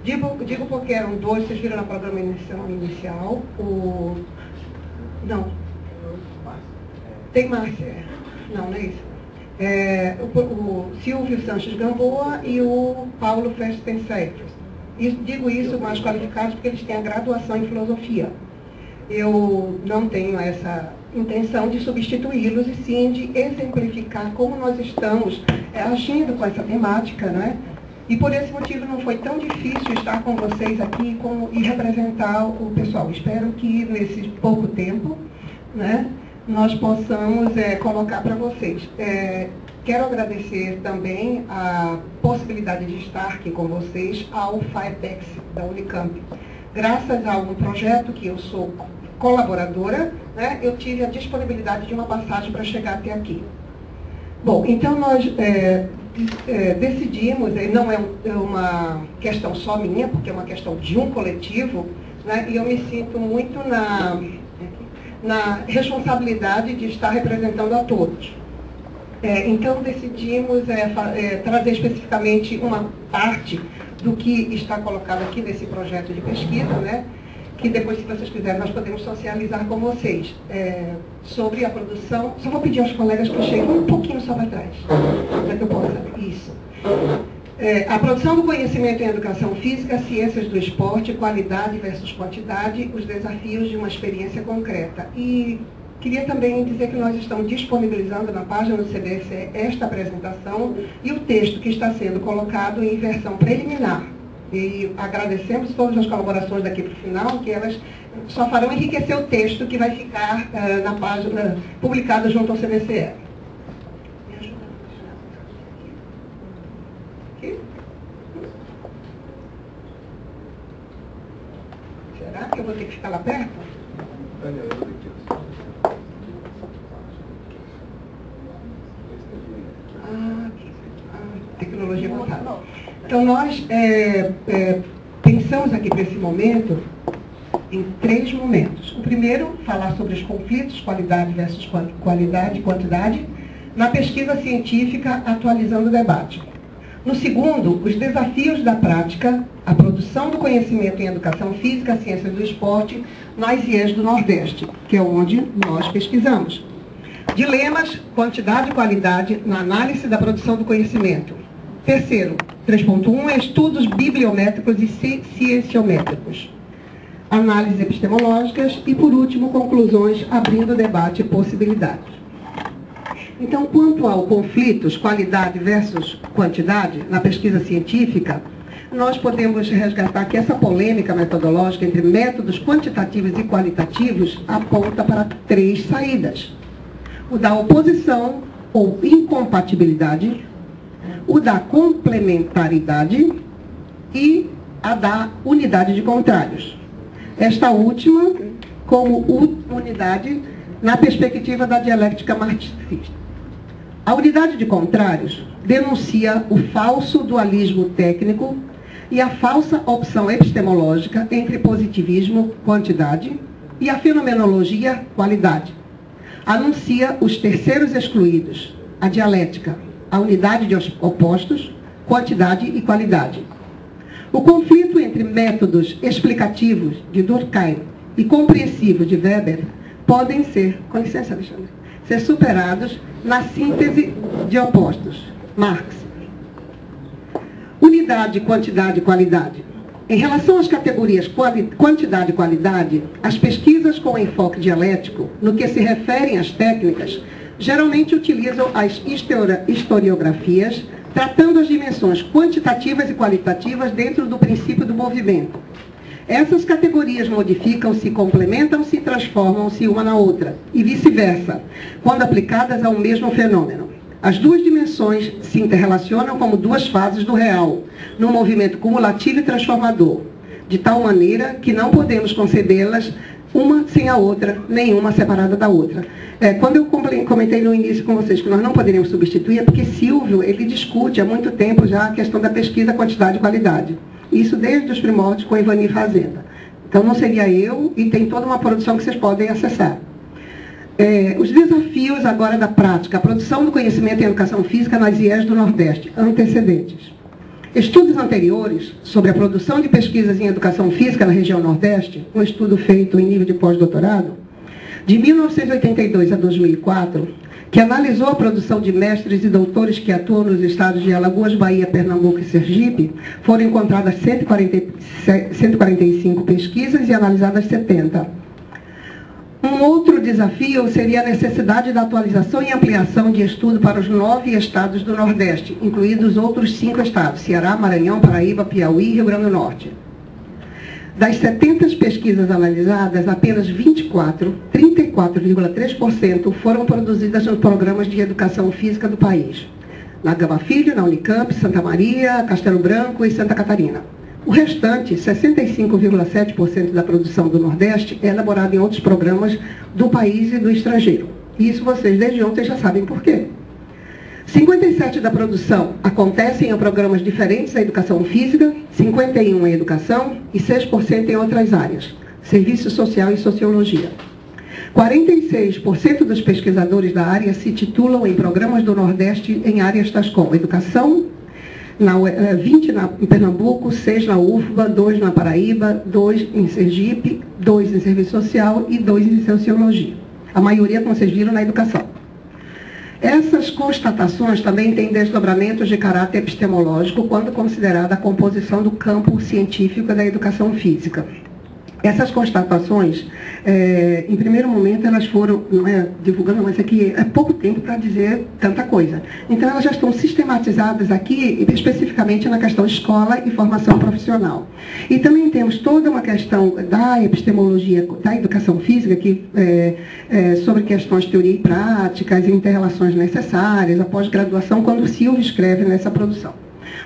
Digo porque eram dois, vocês viram na programação inicial, tem Márcia, não é isso. O Silvio Sanches Gamboa e o Paulo Festenseifers. Digo isso mais qualificados porque eles têm a graduação em filosofia. Eu não tenho intenção de substituí-los, e sim de exemplificar como nós estamos agindo com essa temática, né? E por esse motivo não foi tão difícil estar com vocês aqui e representar o pessoal. Espero que nesse pouco tempo, né, nós possamos colocar para vocês. Quero agradecer também a possibilidade de estar aqui com vocês ao FIREPEX da Unicamp. Graças a um projeto que eu sou colaboradora, né, eu tive a disponibilidade de uma passagem para chegar até aqui. Bom, então nós decidimos, não é uma questão só minha, porque é uma questão de um coletivo, né, e eu me sinto muito na responsabilidade de estar representando a todos. Então decidimos trazer especificamente uma parte do que está colocado aqui nesse projeto de pesquisa, né, que depois, se vocês quiserem, nós podemos socializar com vocês sobre a produção. Só vou pedir aos colegas que cheguem um pouquinho só para trás, para que eu possa. Isso. A produção do conhecimento em educação física, ciências do esporte, qualidade versus quantidade, os desafios de uma experiência concreta. E queria também dizer que nós estamos disponibilizando na página do CBSE esta apresentação e o texto que está sendo colocado em versão preliminar. E agradecemos todas as colaborações daqui para o final, que elas só farão enriquecer o texto que vai ficar na página publicada junto ao CBCE. Me ajuda aqui? Será que eu vou ter que ficar lá perto? Tecnologia avançada. Então, nós pensamos aqui para esse momento em 3 momentos. O primeiro, falar sobre os conflitos, qualidade versus qualidade e quantidade, na pesquisa científica, atualizando o debate. No segundo, os desafios da prática, a produção do conhecimento em educação física, ciências do esporte, nas IES do Nordeste, que é onde nós pesquisamos. Dilemas, quantidade e qualidade na análise da produção do conhecimento. Terceiro, 3.1, estudos bibliométricos e cienciométricos. Análises epistemológicas e, por último, conclusões, abrindo debate e possibilidades. Então, quanto ao conflitos, qualidade versus quantidade, na pesquisa científica, nós podemos resgatar que essa polêmica metodológica entre métodos quantitativos e qualitativos aponta para 3 saídas. O da oposição ou incompatibilidade, o da complementaridade e a da unidade de contrários. Esta última como unidade na perspectiva da dialética marxista. A unidade de contrários denuncia o falso dualismo técnico e a falsa opção epistemológica entre positivismo, quantidade, e a fenomenologia, qualidade. Anuncia os terceiros excluídos, a dialética, a unidade de opostos, quantidade e qualidade. O conflito entre métodos explicativos de Durkheim e compreensivos de Weber podem ser, com licença, Alexandre, ser superados na síntese de opostos, Marx. Unidade, quantidade e qualidade. Em relação às categorias quantidade e qualidade, as pesquisas com enfoque dialético, no que se referem às técnicas, geralmente utilizam as historiografias, tratando as dimensões quantitativas e qualitativas dentro do princípio do movimento. Essas categorias modificam-se, complementam-se e transformam-se uma na outra, e vice-versa, quando aplicadas a um mesmo fenômeno. As 2 dimensões se interrelacionam como 2 fases do real, num movimento cumulativo e transformador, de tal maneira que não podemos concebê-las uma sem a outra, nenhuma separada da outra. Quando eu comentei no início com vocês que nós não poderíamos substituir, é porque Silvio, ele discute há muito tempo já a questão da pesquisa, quantidade e qualidade. Isso desde os primórdios com Ivani Fazenda. Então não seria eu, e tem toda uma produção que vocês podem acessar. Os desafios agora da prática, a produção do conhecimento em educação física nas IES do Nordeste, antecedentes. Estudos anteriores sobre a produção de pesquisas em educação física na região Nordeste, um estudo feito em nível de pós-doutorado, de 1982 a 2004, que analisou a produção de mestres e doutores que atuam nos estados de Alagoas, Bahia, Pernambuco e Sergipe, foram encontradas 145 pesquisas e analisadas 70. Um Um outro desafio seria a necessidade da atualização e ampliação de estudo para os 9 estados do Nordeste, incluídos outros 5 estados, Ceará, Maranhão, Paraíba, Piauí e Rio Grande do Norte. Das 70 pesquisas analisadas, apenas 24, 34,3%, foram produzidas nos programas de educação física do país. Na Gama Filho, na Unicamp, Santa Maria, Castelo Branco e Santa Catarina. O restante, 65,7% da produção do Nordeste, é elaborado em outros programas do país e do estrangeiro. Isso vocês desde ontem já sabem por quê. 57% da produção acontecem em programas diferentes da educação física, 51% em educação e 6% em outras áreas, serviço social e sociologia. 46% dos pesquisadores da área se titulam em programas do Nordeste em áreas tais como educação, 20 em Pernambuco, 6 na UFBA, 2 na Paraíba, 2 em Sergipe, 2 em serviço social e 2 em sociologia. A maioria, como vocês viram, na educação. Essas constatações também têm desdobramentos de caráter epistemológico quando considerada a composição do campo científico da educação física. Essas constatações, em primeiro momento, elas foram, não é divulgando, mas aqui é pouco tempo para dizer tanta coisa. Então, elas já estão sistematizadas aqui, especificamente na questão escola e formação profissional. E também temos toda uma questão da epistemologia, da educação física, que, sobre questões de teoria e práticas, inter-relações necessárias, a pós-graduação, quando o Silvio escreve nessa produção.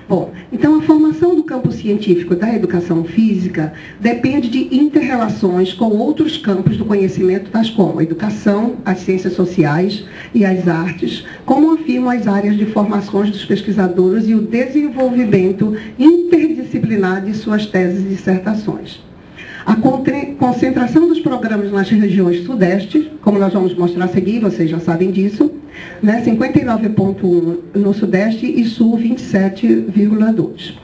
Bom, então a formação do campo científico da educação física depende de inter-relações com outros campos do conhecimento, tais como a educação, as ciências sociais e as artes, como afirmam as áreas de formações dos pesquisadores e o desenvolvimento interdisciplinar de suas teses e dissertações. A concentração dos programas nas regiões sudeste, como nós vamos mostrar a seguir, vocês já sabem disso, né, 59,1% no sudeste e sul 27,2%.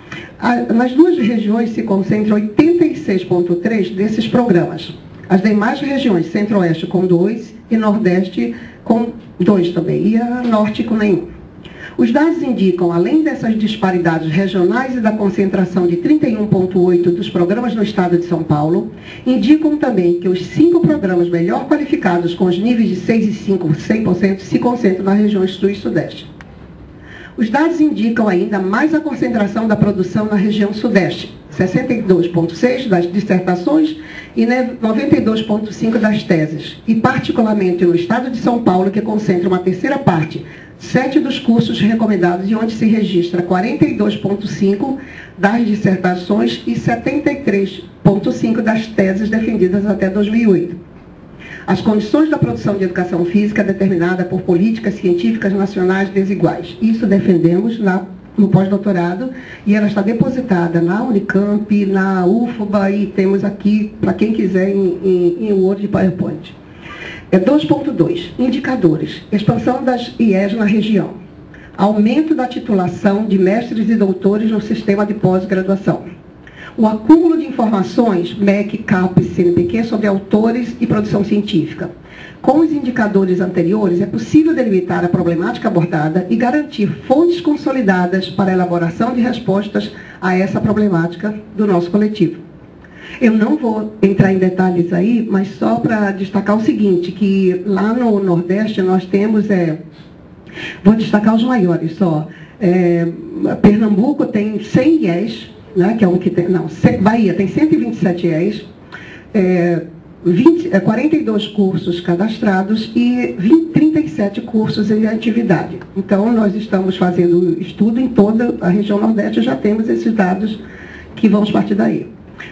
Nas duas regiões se concentram 86,3% desses programas. As demais regiões, centro-oeste com 2% e nordeste com 2% também, e a norte com nenhum. Os dados indicam, além dessas disparidades regionais e da concentração de 31,8% dos programas no estado de São Paulo, indicam também que os 5 programas melhor qualificados com os níveis de 6% e 5%, 100%, se concentram nas regiões sul e sudeste. Os dados indicam ainda mais a concentração da produção na região sudeste, 62,6% das dissertações e 92,5% das teses, e particularmente no estado de São Paulo, que concentra uma terceira parte, 7 dos cursos recomendados e onde se registra 42,5% das dissertações e 73,5% das teses defendidas até 2008. As condições da produção de educação física é determinada por políticas científicas nacionais desiguais. Isso defendemos no pós-doutorado e ela está depositada na Unicamp, na UFBA e temos aqui, para quem quiser, em Word e PowerPoint. 2,2. Indicadores. Expansão das IES na região. Aumento da titulação de mestres e doutores no sistema de pós-graduação. O acúmulo de informações, MEC, CAPES, CNPq, sobre autores e produção científica. Com os indicadores anteriores, é possível delimitar a problemática abordada e garantir fontes consolidadas para a elaboração de respostas a essa problemática do nosso coletivo. Eu não vou entrar em detalhes aí, mas só para destacar o seguinte, que lá no Nordeste nós temos, vou destacar os maiores só, Pernambuco tem 100 IES, né, que é um que tem, não, Bahia tem 127 IES, 42 cursos cadastrados e 37 cursos em atividade. Então, nós estamos fazendo estudo em toda a região Nordeste, já temos esses dados que vamos partir daí.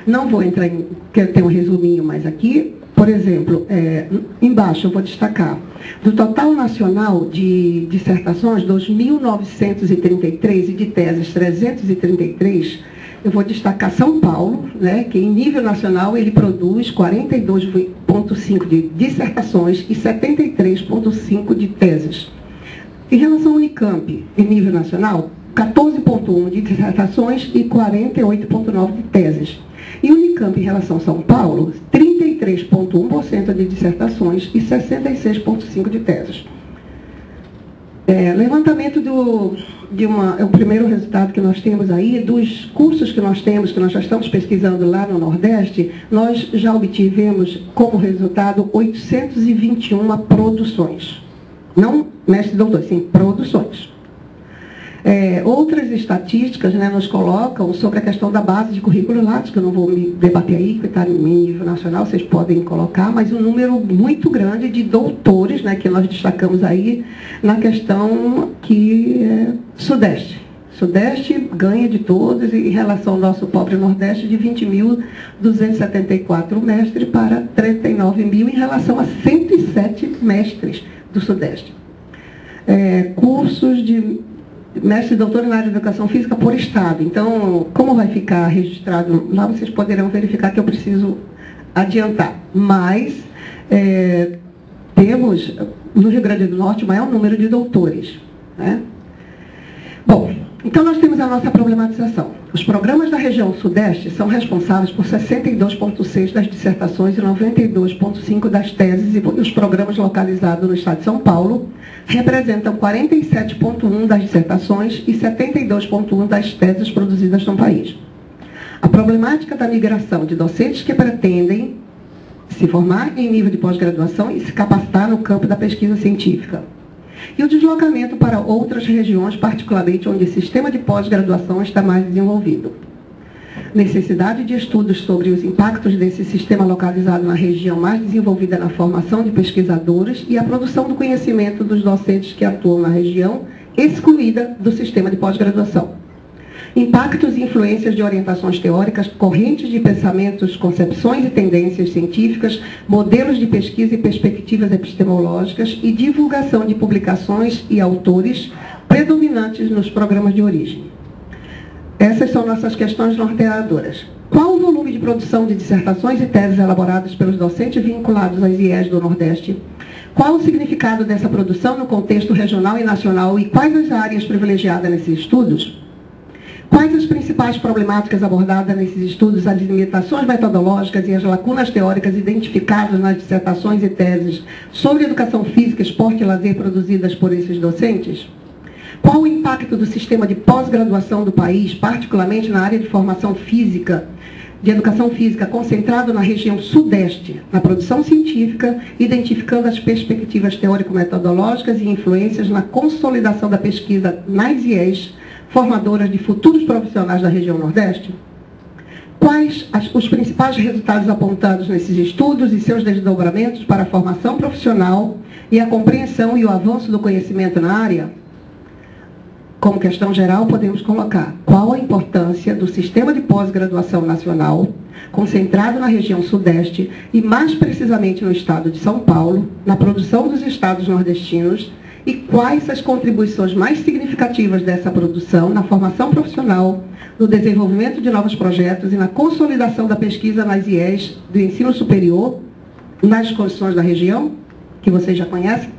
Não vou entrar em, quero ter um resuminho mais aqui. Por exemplo, embaixo eu vou destacar, do total nacional de dissertações, 2.933 e de teses 333, eu vou destacar São Paulo, né, que em nível nacional ele produz 42,5 de dissertações e 73,5 de teses. Em relação ao Unicamp, em nível nacional, 14,1 de dissertações e 48,9 de teses. E Unicamp, em relação a São Paulo, 33,1% de dissertações e 66,5% de teses. Levantamento é o primeiro resultado que nós temos aí, dos cursos que nós temos, que nós já estamos pesquisando lá no Nordeste, nós já obtivemos como resultado 821 produções. Não mestre e doutor, sim, produções. Outras estatísticas, né, nos colocam sobre a questão da base de currículo Lattes, que eu não vou me debater aí, que está em nível nacional, vocês podem colocar, mas um número muito grande de doutores, né, que nós destacamos aí na questão que é Sudeste. Sudeste ganha de todos, em relação ao nosso pobre Nordeste, de 20.274 mestres para 39.000 em relação a 107 mestres do Sudeste. Cursos de mestre e doutor na área de educação física por estado. Então, como vai ficar registrado lá, vocês poderão verificar que eu preciso adiantar. Mas, temos, no Rio Grande do Norte, o maior número de doutores, né? Bom, então nós temos a nossa problematização. Os programas da região Sudeste são responsáveis por 62,6% das dissertações e 92,5% das teses, e os programas localizados no estado de São Paulo representam 47,1% das dissertações e 72,1% das teses produzidas no país. A problemática da migração de docentes que pretendem se formar em nível de pós-graduação e se capacitar no campo da pesquisa científica. E o deslocamento para outras regiões, particularmente onde o sistema de pós-graduação está mais desenvolvido. Necessidade de estudos sobre os impactos desse sistema localizado na região mais desenvolvida na formação de pesquisadores e a produção do conhecimento dos docentes que atuam na região, excluída do sistema de pós-graduação. Impactos e influências de orientações teóricas, correntes de pensamentos, concepções e tendências científicas, modelos de pesquisa e perspectivas epistemológicas e divulgação de publicações e autores predominantes nos programas de origem. Essas são nossas questões norteadoras. Qual o volume de produção de dissertações e teses elaboradas pelos docentes vinculados às IES do Nordeste? Qual o significado dessa produção no contexto regional e nacional e quais as áreas privilegiadas nesses estudos? Quais as principais problemáticas abordadas nesses estudos, as limitações metodológicas e as lacunas teóricas identificadas nas dissertações e teses sobre educação física, esporte e lazer produzidas por esses docentes? Qual o impacto do sistema de pós-graduação do país, particularmente na área de formação física, de educação física, concentrado na região Sudeste, na produção científica, identificando as perspectivas teórico-metodológicas e influências na consolidação da pesquisa nas IES, formadoras de futuros profissionais da região Nordeste? Quais os principais resultados apontados nesses estudos e seus desdobramentos para a formação profissional e a compreensão e o avanço do conhecimento na área? Como questão geral, podemos colocar: qual a importância do sistema de pós-graduação nacional, concentrado na região Sudeste e mais precisamente no estado de São Paulo, na produção dos estados nordestinos, e quais as contribuições mais significativas dessa produção na formação profissional, no desenvolvimento de novos projetos e na consolidação da pesquisa nas IES do ensino superior, nas condições da região, que vocês já conhecem.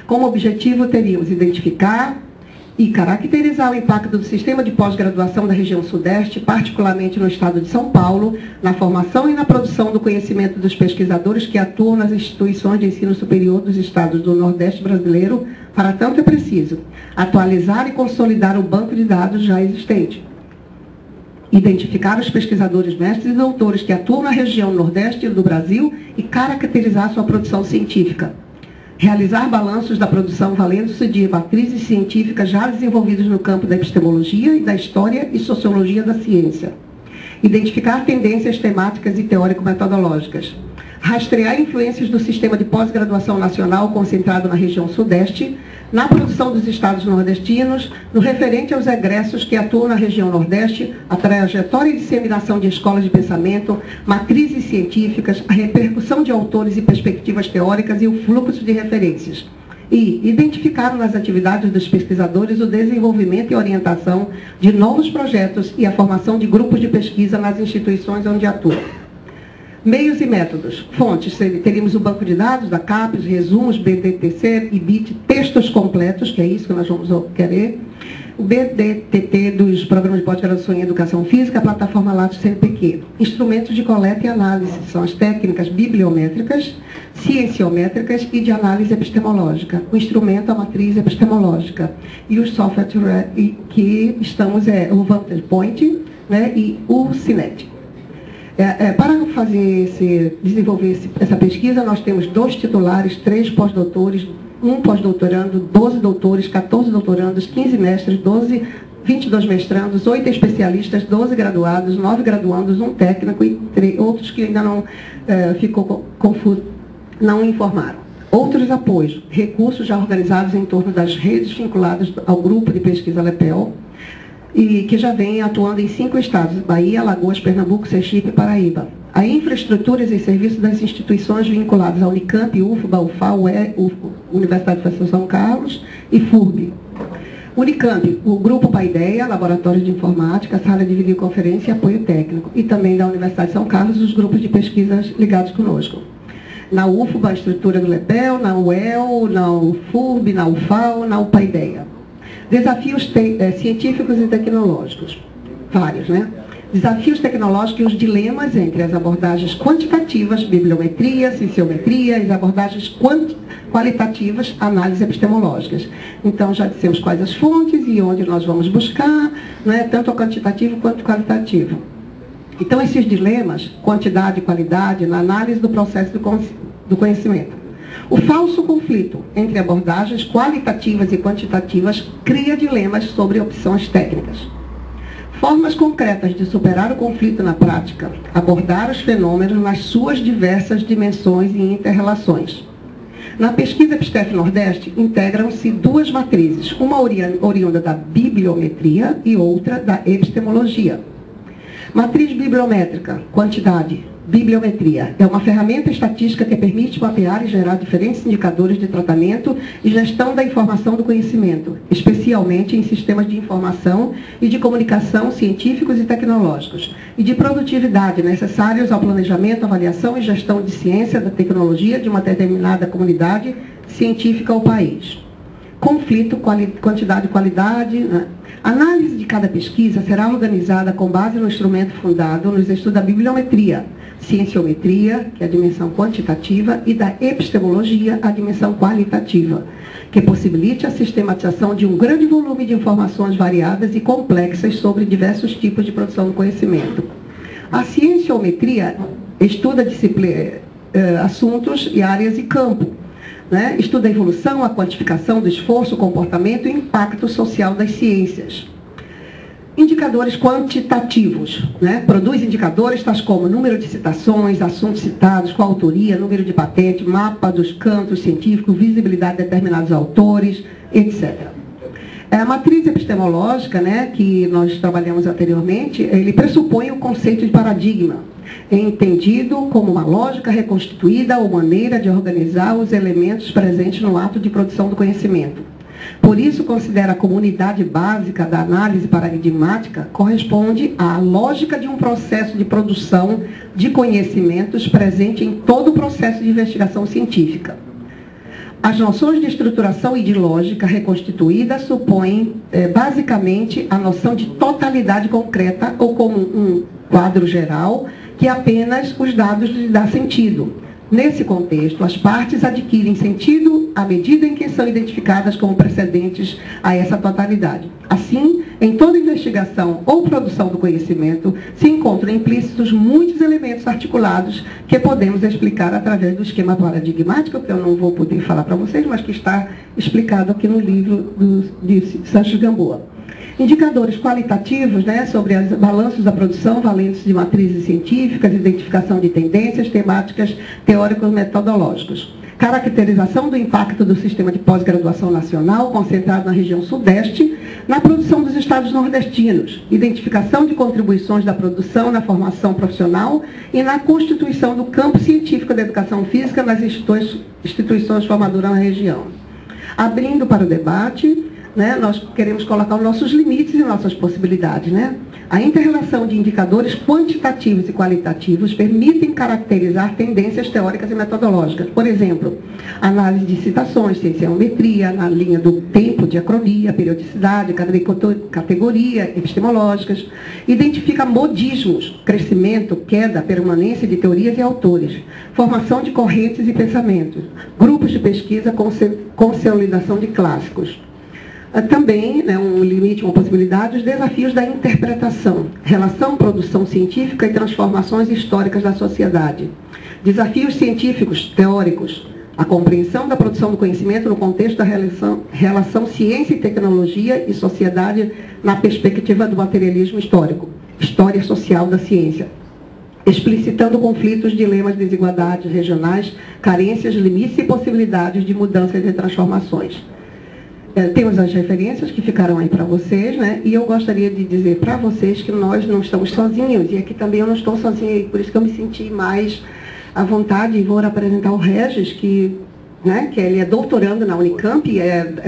Como objetivo, teríamos identificar e caracterizar o impacto do sistema de pós-graduação da região Sudeste, particularmente no estado de São Paulo, na formação e na produção do conhecimento dos pesquisadores que atuam nas instituições de ensino superior dos estados do Nordeste brasileiro. Para tanto, é preciso atualizar e consolidar o banco de dados já existente, identificar os pesquisadores mestres e doutores que atuam na região Nordeste do Brasil e caracterizar sua produção científica. Realizar balanços da produção valendo-se de matrizes científicas já desenvolvidas no campo da epistemologia e da história e sociologia da ciência. Identificar tendências temáticas e teórico-metodológicas. Rastrear influências do sistema de pós-graduação nacional concentrado na região Sudeste, na produção dos estados nordestinos, no referente aos egressos que atuam na região Nordeste, a trajetória e disseminação de escolas de pensamento, matrizes científicas, a repercussão de autores e perspectivas teóricas e o fluxo de referências. E identificar nas atividades dos pesquisadores o desenvolvimento e orientação de novos projetos e a formação de grupos de pesquisa nas instituições onde atuam. Meios e métodos. Fontes: teríamos o banco de dados da CAPES, resumos, BDTC, IBIT, textos completos, que é isso que nós vamos querer. o BDTT dos programas de pós-graduação em Educação Física, a plataforma Lattes CNPq. Instrumentos de coleta e análise são as técnicas bibliométricas, cienciométricas e de análise epistemológica. O instrumento, a matriz epistemológica. E os softwares que estamos o Vantage Point, né, e o Cinet. Para desenvolver essa pesquisa, nós temos 2 titulares, 3 pós-doutores, 1 pós-doutorando, 12 doutores, 14 doutorandos, 15 mestres, 22 mestrandos, 8 especialistas, 12 graduados, 9 graduandos, 1 técnico e outros que ainda não ficou confuso, não informaram. Outros apoios, recursos já organizados em torno das redes vinculadas ao grupo de pesquisa LEPEL, e que já vem atuando em 5 estados, Bahia, Alagoas, Pernambuco, Sergipe e Paraíba. A infraestruturas e serviços das instituições vinculadas à Unicamp, UFBA, UFAL, Universidade de São Carlos e FURB. Unicamp, o Grupo Paideia, Laboratório de Informática, Sala de Videoconferência e Apoio Técnico. E também da Universidade de São Carlos, os grupos de pesquisas ligados conosco. Na UFBA, a estrutura do LEPEL, na UEL, na UFURB, na UFAL, na UPAIDEA. Desafios científicos e tecnológicos, vários, né? Desafios tecnológicos e os dilemas entre as abordagens quantitativas, bibliometria, cienciometria, e as abordagens qualitativas, análises epistemológicas. Então, já dissemos quais as fontes e onde nós vamos buscar, né, tanto o quantitativo quanto o qualitativo. Então, esses dilemas, quantidade e qualidade, na análise do processo do conhecimento. O falso conflito entre abordagens qualitativas e quantitativas cria dilemas sobre opções técnicas. Formas concretas de superar o conflito na prática, abordar os fenômenos nas suas diversas dimensões e interrelações. Na pesquisa Epistef Nordeste, integram-se 2 matrizes, uma oriunda da bibliometria e outra da epistemologia. Matriz bibliométrica, quantidade. Bibliometria é uma ferramenta estatística que permite mapear e gerar diferentes indicadores de tratamento e gestão da informação do conhecimento, especialmente em sistemas de informação e de comunicação científicos e tecnológicos, e de produtividade necessários ao planejamento, avaliação e gestão de ciência da tecnologia de uma determinada comunidade científica ou país. Conflito, quantidade e qualidade, né? A análise de cada pesquisa será organizada com base no instrumento fundado nos estudos da bibliometria, cienciometria, que é a dimensão quantitativa, e da epistemologia, a dimensão qualitativa, que possibilite a sistematização de um grande volume de informações variadas e complexas sobre diversos tipos de produção do conhecimento. A cienciometria estuda assuntos e áreas e campo, né? Estuda a evolução, a quantificação do esforço, o comportamento e o impacto social das ciências. Indicadores quantitativos, né? Produz indicadores tais como número de citações, assuntos citados, coautoria, número de patente, mapa dos campos científicos, visibilidade de determinados autores, etc. A matriz epistemológica, né, que nós trabalhamos anteriormente, ele pressupõe o conceito de paradigma, entendido como uma lógica reconstituída ou maneira de organizar os elementos presentes no ato de produção do conhecimento. Por isso, considera a comunidade básica da análise paradigmática corresponde à lógica de um processo de produção de conhecimentos presente em todo o processo de investigação científica. As noções de estruturação e de lógica reconstituída supõem, basicamente, a noção de totalidade concreta ou como um quadro geral que apenas os dados lhe dá sentido. Nesse contexto, as partes adquirem sentido à medida em que são identificadas como precedentes a essa totalidade. Assim, em toda investigação ou produção do conhecimento, se encontram implícitos muitos elementos articulados que podemos explicar através do esquema paradigmático, que eu não vou poder falar para vocês, mas que está explicado aqui no livro de Sanches Gamboa. Indicadores qualitativos, né, sobre os balanços da produção, valentes de matrizes científicas, identificação de tendências, temáticas, teóricos metodológicos. Caracterização do impacto do sistema de pós-graduação nacional, concentrado na região sudeste, na produção dos estados nordestinos. Identificação de contribuições da produção na formação profissional e na constituição do campo científico da educação física nas instituições formadoras na região. Abrindo para o debate, né, nós queremos colocar os nossos limites e nossas possibilidades, né? A inter-relação de indicadores quantitativos e qualitativos permitem caracterizar tendências teóricas e metodológicas. Por exemplo, análise de citações, cienciometria, na linha do tempo, diacronia, periodicidade, categoria, epistemológicas. Identifica modismos, crescimento, queda, permanência de teorias e autores, formação de correntes e pensamentos, grupos de pesquisa, consolidação de clássicos. Também, um limite, uma possibilidade, os desafios da interpretação, relação, produção científica e transformações históricas da sociedade. Desafios científicos, teóricos, a compreensão da produção do conhecimento no contexto da relação ciência e tecnologia e sociedade na perspectiva do materialismo histórico, história social da ciência, explicitando conflitos, dilemas, desigualdades regionais, carências, limites e possibilidades de mudanças e transformações. Temos as referências que ficaram aí para vocês, e eu gostaria de dizer para vocês que nós não estamos sozinhos, e aqui também eu não estou sozinha, por isso que eu me senti mais à vontade, e vou apresentar o Regis, que ele é doutorando na Unicamp,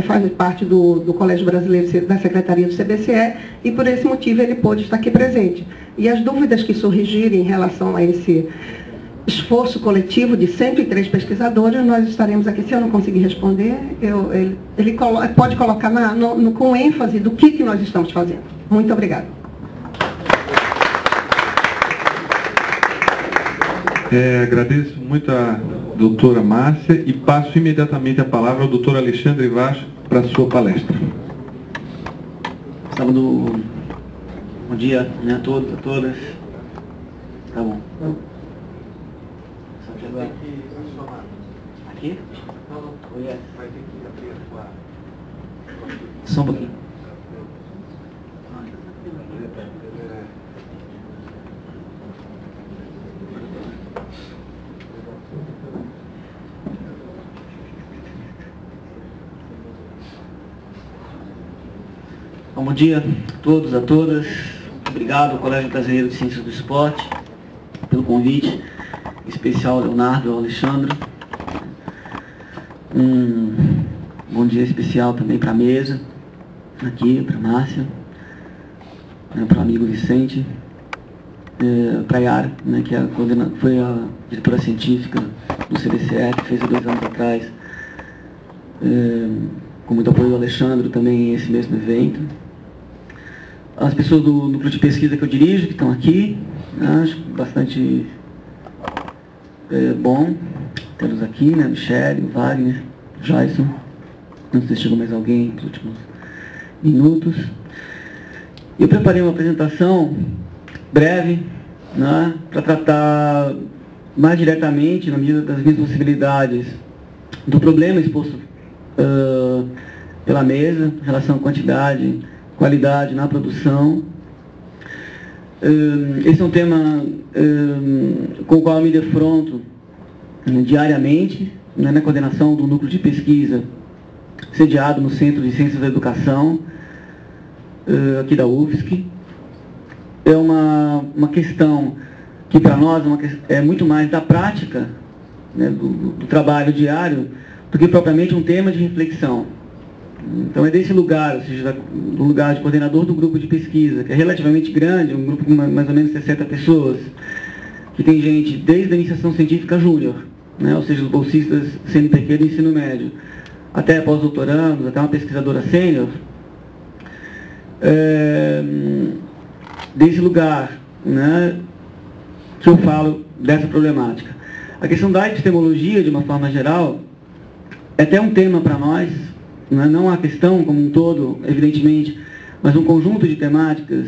faz parte do Colégio Brasileiro da Secretaria do CBCE, e por esse motivo ele pôde estar aqui presente. E as dúvidas que surgirem em relação a esse esforço coletivo de 103 pesquisadores, nós estaremos aqui. Se eu não conseguir responder, ele pode colocar com ênfase do que nós estamos fazendo. Muito obrigada.
Agradeço muito a doutora Márcia e passo imediatamente a palavra ao doutor Alexandre Vaz para a sua palestra.
Bom dia, a todos, a todas. Tá bom. Aqui? Só um pouquinho. Bom dia a todos, a todas. Obrigado ao Colégio Brasileiro de Ciências do Esporte pelo convite, em especial ao Leonardo e ao Alexandre. Bom dia especial também para a mesa, aqui, para a Márcia, para o amigo Vicente, para a Yara, que foi a diretora científica do CBCE, que fez há 2 anos atrás, com muito apoio do Alexandre também esse mesmo evento. As pessoas do núcleo de pesquisa que eu dirijo, que estão aqui, acho bastante bom tê-los aqui, Michele, Wagner, Jason, não sei se chegou mais alguém nos últimos minutos. Eu preparei uma apresentação breve, para tratar mais diretamente, na medida das minhas possibilidades, do problema exposto pela mesa, em relação à quantidade, qualidade na produção. Esse é um tema com o qual eu me defronto diariamente, na coordenação do núcleo de pesquisa sediado no Centro de Ciências da Educação, aqui da UFSC. É uma questão que para nós é muito mais da prática, do trabalho diário, do que propriamente um tema de reflexão. Então é desse lugar, ou seja, do lugar de coordenador do grupo de pesquisa, que é relativamente grande, um grupo com mais ou menos 60 pessoas, que tem gente desde a iniciação científica júnior, ou seja, os bolsistas CNPq do ensino médio, até pós-doutorandos, até uma pesquisadora sênior. Desse lugar que eu falo dessa problemática. A questão da epistemologia, de uma forma geral, é até um tema para nós, não a questão como um todo, evidentemente, mas um conjunto de temáticas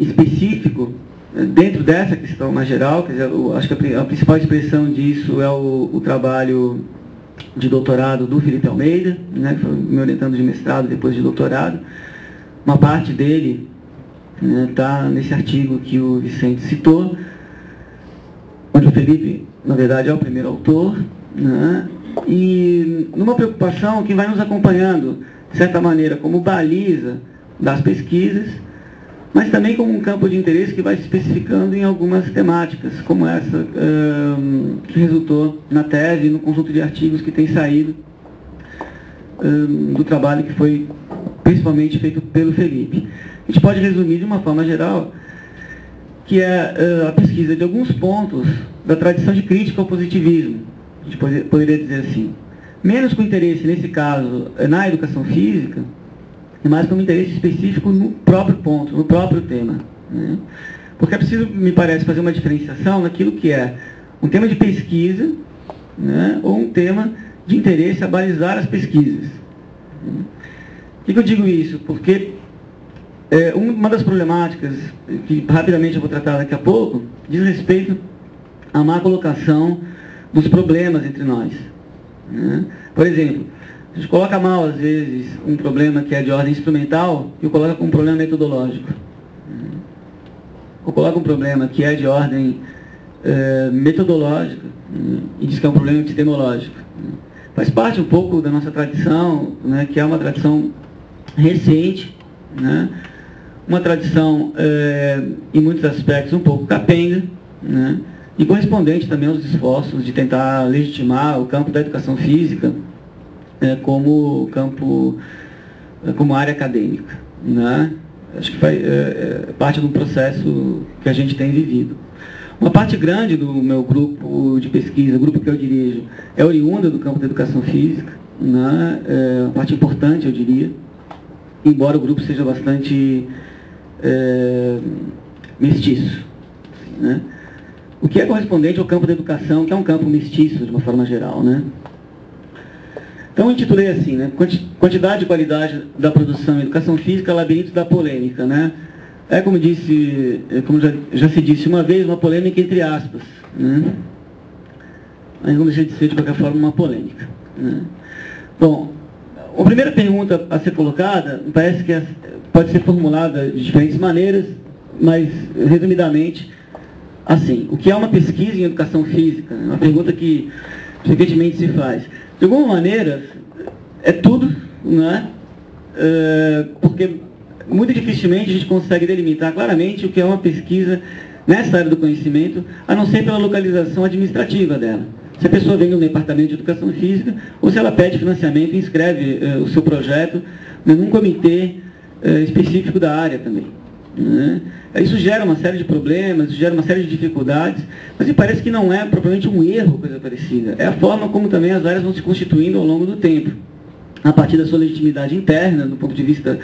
específico dentro dessa questão mais geral. Quer dizer, acho que a principal expressão disso é o trabalho de doutorado do Felipe Almeida, que foi me orientando de mestrado depois de doutorado. Uma parte dele está nesse artigo que o Vicente citou, onde o Felipe, na verdade, é o primeiro autor, e numa preocupação que vai nos acompanhando, de certa maneira, como baliza das pesquisas, mas também como um campo de interesse que vai se especificando em algumas temáticas, como essa que resultou na tese e no conjunto de artigos que tem saído do trabalho que foi principalmente feito pelo Felipe. a gente pode resumir de uma forma geral, que é a pesquisa de alguns pontos da tradição de crítica ao positivismo, a gente poderia dizer assim. Menos com interesse, nesse caso, na educação física, e mais com um interesse específico no próprio ponto, no próprio tema, né? Porque é preciso, me parece, fazer uma diferenciação naquilo que é um tema de pesquisa, né, ou um tema de interesse a balizar as pesquisas. Por que eu digo isso? Porque uma das problemáticas, que rapidamente eu vou tratar daqui a pouco, diz respeito à má colocação dos problemas entre nós, né? Por exemplo, a gente coloca mal, às vezes, um problema que é de ordem instrumental e o coloca como um problema metodológico. Ou coloca um problema que é de ordem metodológica e diz que é um problema epistemológico. Faz parte um pouco da nossa tradição, né, que é uma tradição recente, né, uma tradição, em muitos aspectos, um pouco capenga, né, e correspondente também aos esforços de tentar legitimar o campo da educação física como campo, como área acadêmica, né? Acho que faz parte de um processo que a gente tem vivido. Uma parte grande do meu grupo de pesquisa, o grupo que eu dirijo, é oriunda do campo da educação física, né? Uma parte importante, eu diria, embora o grupo seja bastante mestiço, né? O que é correspondente ao campo da educação, que é um campo mestiço, de uma forma geral, né? Então, eu intitulei assim, né? Quantidade e qualidade da produção em educação física, labirinto da polêmica, né? É como já se disse uma vez, uma polêmica entre aspas, né? Mas não deixa de ser, de qualquer forma, uma polêmica, né? Bom, a primeira pergunta a ser colocada, parece que pode ser formulada de diferentes maneiras, mas, resumidamente, assim, o que é uma pesquisa em educação física? Uma pergunta que frequentemente se faz. De alguma maneira, é tudo, né? Porque muito dificilmente a gente consegue delimitar claramente o que é uma pesquisa nessa área do conhecimento, a não ser pela localização administrativa dela. Se a pessoa vem de um departamento de educação física, ou se ela pede financiamento e inscreve o seu projeto num comitê específico da área também, né? Isso gera uma série de problemas, gera uma série de dificuldades, mas me parece que não é propriamente um erro, coisa parecida. É a forma como também as áreas vão se constituindo ao longo do tempo, a partir da sua legitimidade interna, do ponto de vista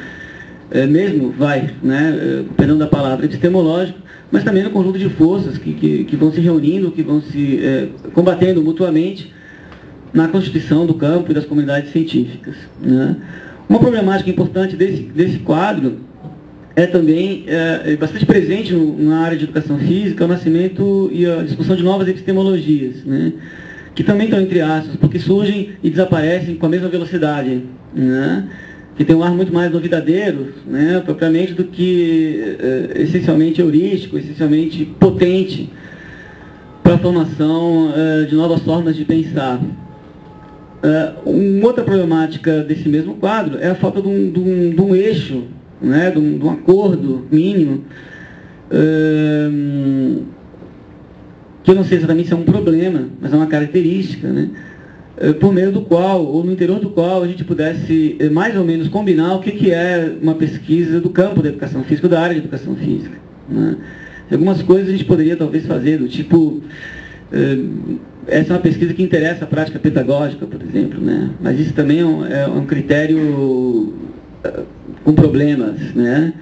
mesmo, né, perdão da palavra, epistemológico, mas também no conjunto de forças que vão se reunindo, que vão se combatendo mutuamente na constituição do campo e das comunidades científicas, né? Uma problemática importante desse quadro é também bastante presente na área de educação física, o nascimento e a discussão de novas epistemologias, né? Que também estão entre aspas, porque surgem e desaparecem com a mesma velocidade, né? Que tem um ar muito mais novidadeiro, né, propriamente, do que essencialmente heurístico, essencialmente potente para a formação de novas formas de pensar. Uma outra problemática desse mesmo quadro é a falta de um eixo, né, de um acordo mínimo, que eu não sei exatamente se é um problema, mas é uma característica, né, por meio do qual, ou no interior do qual, a gente pudesse mais ou menos combinar o que é uma pesquisa do campo da educação física, da área de educação física, né. Algumas coisas a gente poderia talvez fazer, do tipo, essa é uma pesquisa que interessa a prática pedagógica, por exemplo, né, mas isso também é um critério com problemas, né?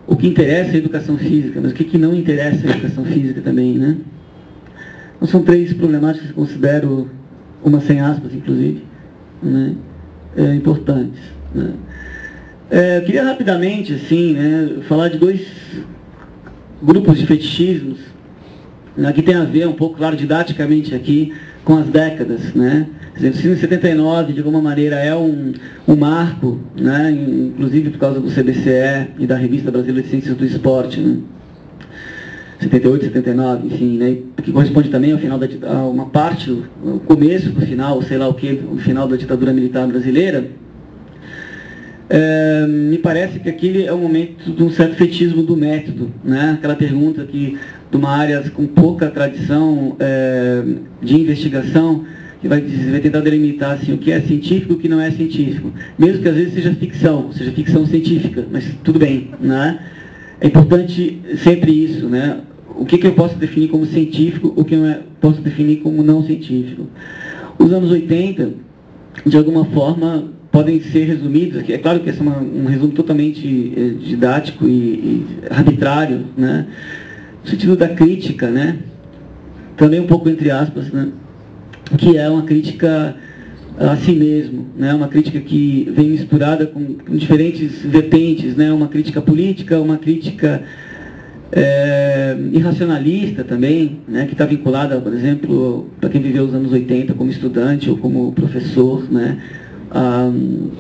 O que interessa é a educação física, mas o que não interessa é a educação física também, né? Então, são três problemáticas que eu considero, uma sem aspas, inclusive, né, importantes, né? Eu queria rapidamente, assim, né, falar de dois grupos de fetichismos, né, que tem a ver um pouco, claro, didaticamente aqui, com as décadas, né? O ensino 79, de alguma maneira, é um marco, né, inclusive por causa do CBCE e da Revista Brasileira de Ciências do Esporte, né, 78, 79, enfim, né, que corresponde também ao final a uma parte, o começo do final, sei lá o que, o final da ditadura militar brasileira. Me parece que aquele é um momento de um certo fetichismo do método, né, aquela pergunta que, de uma área com pouca tradição de investigação, que vai tentar delimitar assim, o que é científico e o que não é científico. Mesmo que às vezes seja ficção científica, mas tudo bem, né? É importante sempre isso, né? O que eu posso definir como científico, o que eu posso definir como não científico. Os anos 80, de alguma forma, podem ser resumidos, é claro que esse é um resumo totalmente didático e arbitrário, né? No sentido da crítica, né? Também um pouco entre aspas, né? Que é uma crítica a si mesmo, né? Uma crítica que vem misturada com diferentes vertentes, né? Uma crítica política, uma crítica irracionalista também, né? Que está vinculada, por exemplo, para quem viveu os anos 80 como estudante ou como professor, né? A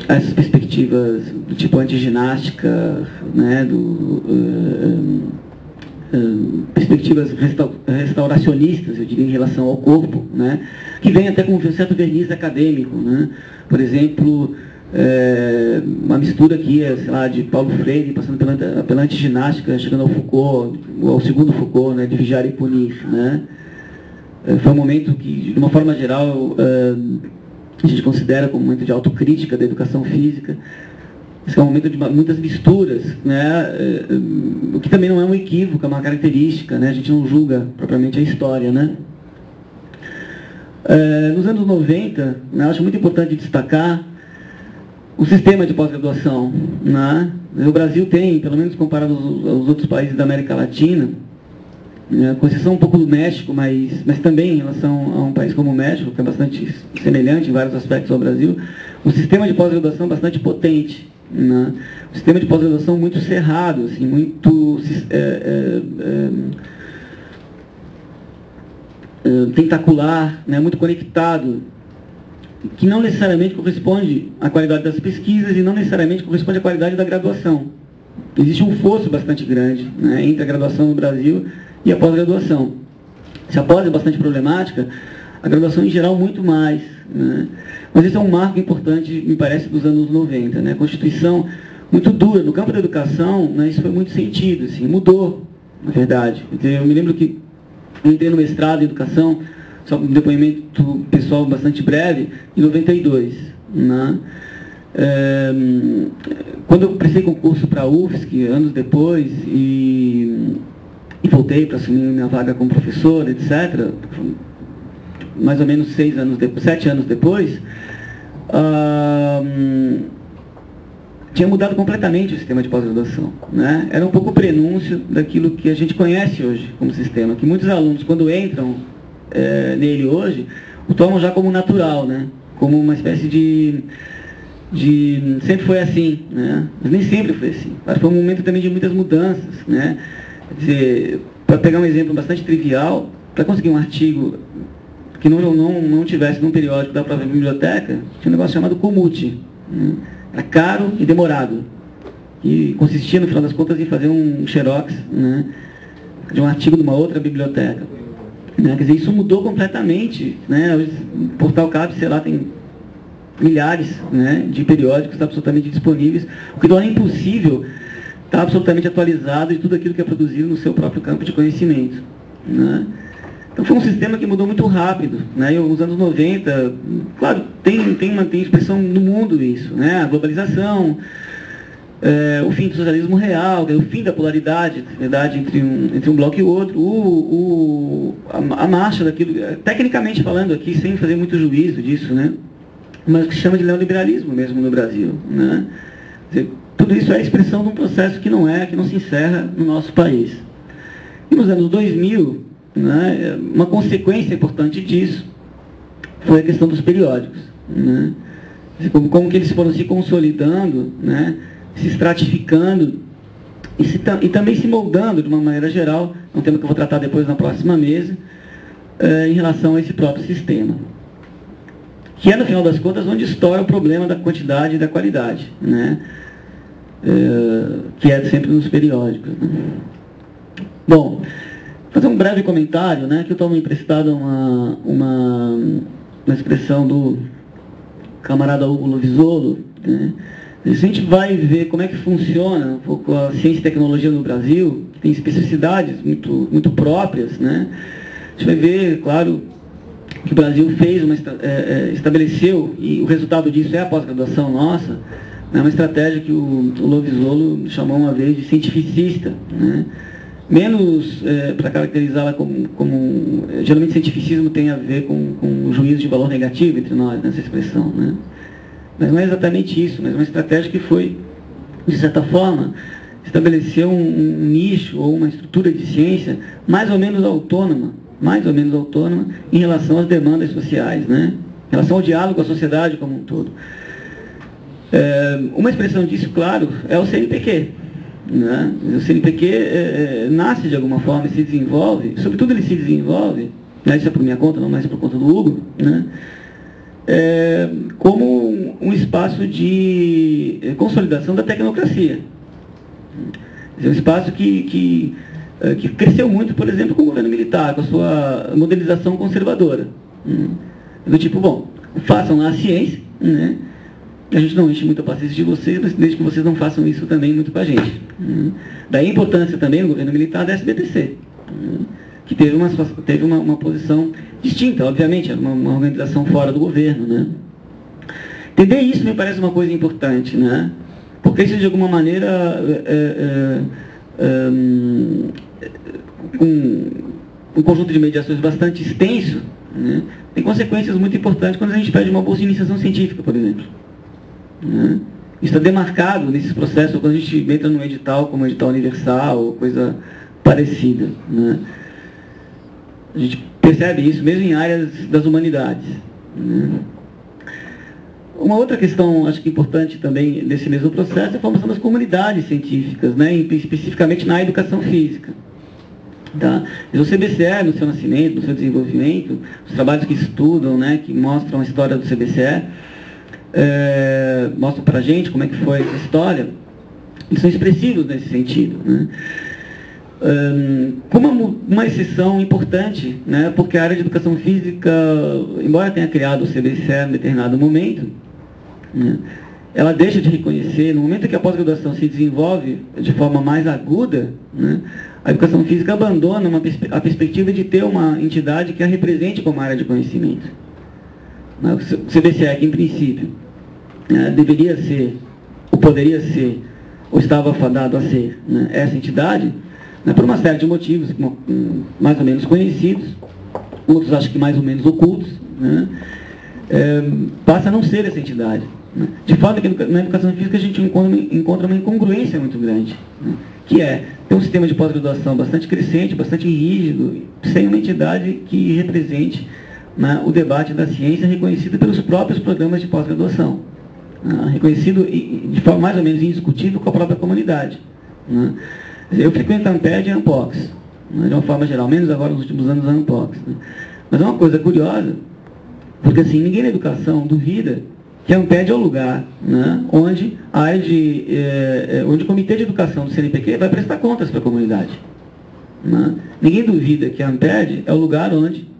essas perspectivas do tipo antiginástica, né? Perspectivas restauracionistas, eu diria, em relação ao corpo, né? Que vem até com um certo verniz acadêmico, né? Por exemplo, uma mistura aqui, sei lá, de Paulo Freire, passando pela antiginástica, chegando ao Foucault, ao segundo Foucault, né? De vigiar e punir, né? Foi um momento que, de uma forma geral, a gente considera como um momento de autocrítica da educação física. Esse é um momento de muitas misturas, né? O que também não é um equívoco, é uma característica, né? A gente não julga propriamente a história, né? Nos anos 90, né, acho muito importante destacar o sistema de pós-graduação, né? O Brasil tem, pelo menos comparado aos outros países da América Latina, né, com exceção um pouco do México, mas também em relação a um país como o México, que é bastante semelhante em vários aspectos ao Brasil, um sistema de pós-graduação bastante potente, né? Um sistema de pós-graduação muito cerrado, assim, muito tentacular, né? Muito conectado, que não necessariamente corresponde à qualidade das pesquisas e não necessariamente corresponde à qualidade da graduação. Existe um fosso bastante grande, né, entre a graduação no Brasil e a pós-graduação. Se a pós é bastante problemática, a graduação em geral muito mais, né? Mas esse é um marco importante, me parece, dos anos 90, né? A Constituição muito dura. No campo da educação, né, isso foi muito sentido, assim, mudou, na verdade. Eu me lembro que eu entrei no mestrado em educação, só um depoimento pessoal bastante breve, em 92. Né? Quando eu prestei concurso para a UFSC, anos depois, e voltei para assumir minha vaga como professor, etc., mais ou menos 7 anos depois, tinha mudado completamente o sistema de pós-graduação, né? Era um pouco o prenúncio daquilo que a gente conhece hoje como sistema, que muitos alunos, quando entram nele hoje, o tomam já como natural, né? Como uma espécie de sempre foi assim, né? Mas nem sempre foi assim. Mas foi um momento também de muitas mudanças, né? Quer dizer, para pegar um exemplo bastante trivial, para conseguir um artigo que não tivesse num periódico da própria biblioteca, tinha um negócio chamado Comute, né? Era caro e demorado. E consistia, no final das contas, em fazer um xerox, né, de um artigo de uma outra biblioteca. Né? Quer dizer, isso mudou completamente. Né? O Portal CAPES, sei lá, tem milhares, né, de periódicos absolutamente disponíveis, o que torna impossível estar absolutamente atualizado de tudo aquilo que é produzido no seu próprio campo de conhecimento. Né? Então foi um sistema que mudou muito rápido, né? E nos anos 90, claro, tem expressão no mundo isso, né? A globalização, o fim do socialismo real, o fim da polaridade, verdade, entre um bloco e outro, a marcha daquilo, tecnicamente falando aqui, sem fazer muito juízo disso, né? Mas que se chama de neoliberalismo mesmo no Brasil, né? Quer dizer, tudo isso é a expressão de um processo que não se encerra no nosso país. E nos anos 2000, né, uma consequência importante disso foi a questão dos periódicos, né? Como que eles foram se consolidando, né, se estratificando e também se moldando de uma maneira geral, um tema que eu vou tratar depois na próxima mesa, em relação a esse próprio sistema, que é, no final das contas, onde estoura o problema da quantidade e da qualidade, né, que é sempre nos periódicos, né? Bom, fazer um breve comentário, né, que eu tomo emprestado uma expressão do camarada Hugo Lovisolo, né? Se a gente vai ver como é que funciona um pouco a ciência e tecnologia no Brasil, que tem especificidades muito próprias, né? A gente vai ver, claro, que o Brasil fez, estabeleceu, e o resultado disso é a pós-graduação nossa, é uma estratégia que o Lovisolo chamou uma vez de cientificista, né? Menos para caracterizá-la como... Geralmente cientificismo tem a ver com o juízo de valor negativo entre nós, nessa expressão, né? Mas não é exatamente isso, mas uma estratégia que foi, de certa forma, estabelecer um nicho ou uma estrutura de ciência mais ou menos autônoma em relação às demandas sociais, né? Em relação ao diálogo com a sociedade como um todo. Uma expressão disso, claro, é o CNPq. Né? O CNPq nasce de alguma forma e se desenvolve, sobretudo ele se desenvolve, né? Isso é por minha conta, não mais por conta do Hugo, né? Como um espaço de consolidação da tecnocracia. É um espaço que cresceu muito, por exemplo, com o governo militar, com a sua modelização conservadora. Do tipo, bom, façam lá a ciência, né? A gente não enche muita paciência de vocês, mas desde que vocês não façam isso também muito com a gente. Daí a importância também do governo militar da SBTC, que teve uma posição distinta, obviamente, era uma organização fora do governo, né? Entender isso me parece uma coisa importante, né? Porque isso, de alguma maneira, um conjunto de mediações bastante extenso, né? Tem consequências muito importantes quando a gente pede uma bolsa de iniciação científica, por exemplo. Né? Isso está demarcado nesses processos quando a gente entra num edital, como edital universal, ou coisa parecida. Né? A gente percebe isso mesmo em áreas das humanidades. Né? Uma outra questão, acho que importante também desse mesmo processo é a formação das comunidades científicas, né? Especificamente na educação física. Tá? O CBCE, no seu nascimento, no seu desenvolvimento, os trabalhos que estudam, né, que mostram a história do CBCE, mostram para a gente como é que foi essa história, eles são expressivos nesse sentido. Né? Com uma exceção importante, né, porque a área de educação física, embora tenha criado o CBCE em determinado momento, né, ela deixa de reconhecer, no momento que a pós-graduação se desenvolve de forma mais aguda, né, a educação física abandona a perspectiva de ter uma entidade que a represente como área de conhecimento. O CBCE, que em princípio deveria ser, ou poderia ser, ou estava fadado a ser, né, essa entidade, né, por uma série de motivos mais ou menos conhecidos, outros acho que mais ou menos ocultos, né, passa a não ser essa entidade. Né, de forma que na educação física a gente encontra uma incongruência muito grande, né, que é ter um sistema de pós-graduação bastante crescente, bastante rígido, sem uma entidade que represente, né, o debate da ciência reconhecido pelos próprios programas de pós-graduação, né, reconhecido de forma mais ou menos indiscutível com a própria comunidade. Né. Eu frequento a Amped e a Ampox, né, de uma forma geral, menos agora nos últimos anos a Ampox. Né. Mas é uma coisa curiosa, porque assim, ninguém na educação duvida que a Amped é o lugar, né, onde a área onde o Comitê de Educação do CNPq vai prestar contas para a comunidade. Né. Ninguém duvida que a Amped é o lugar onde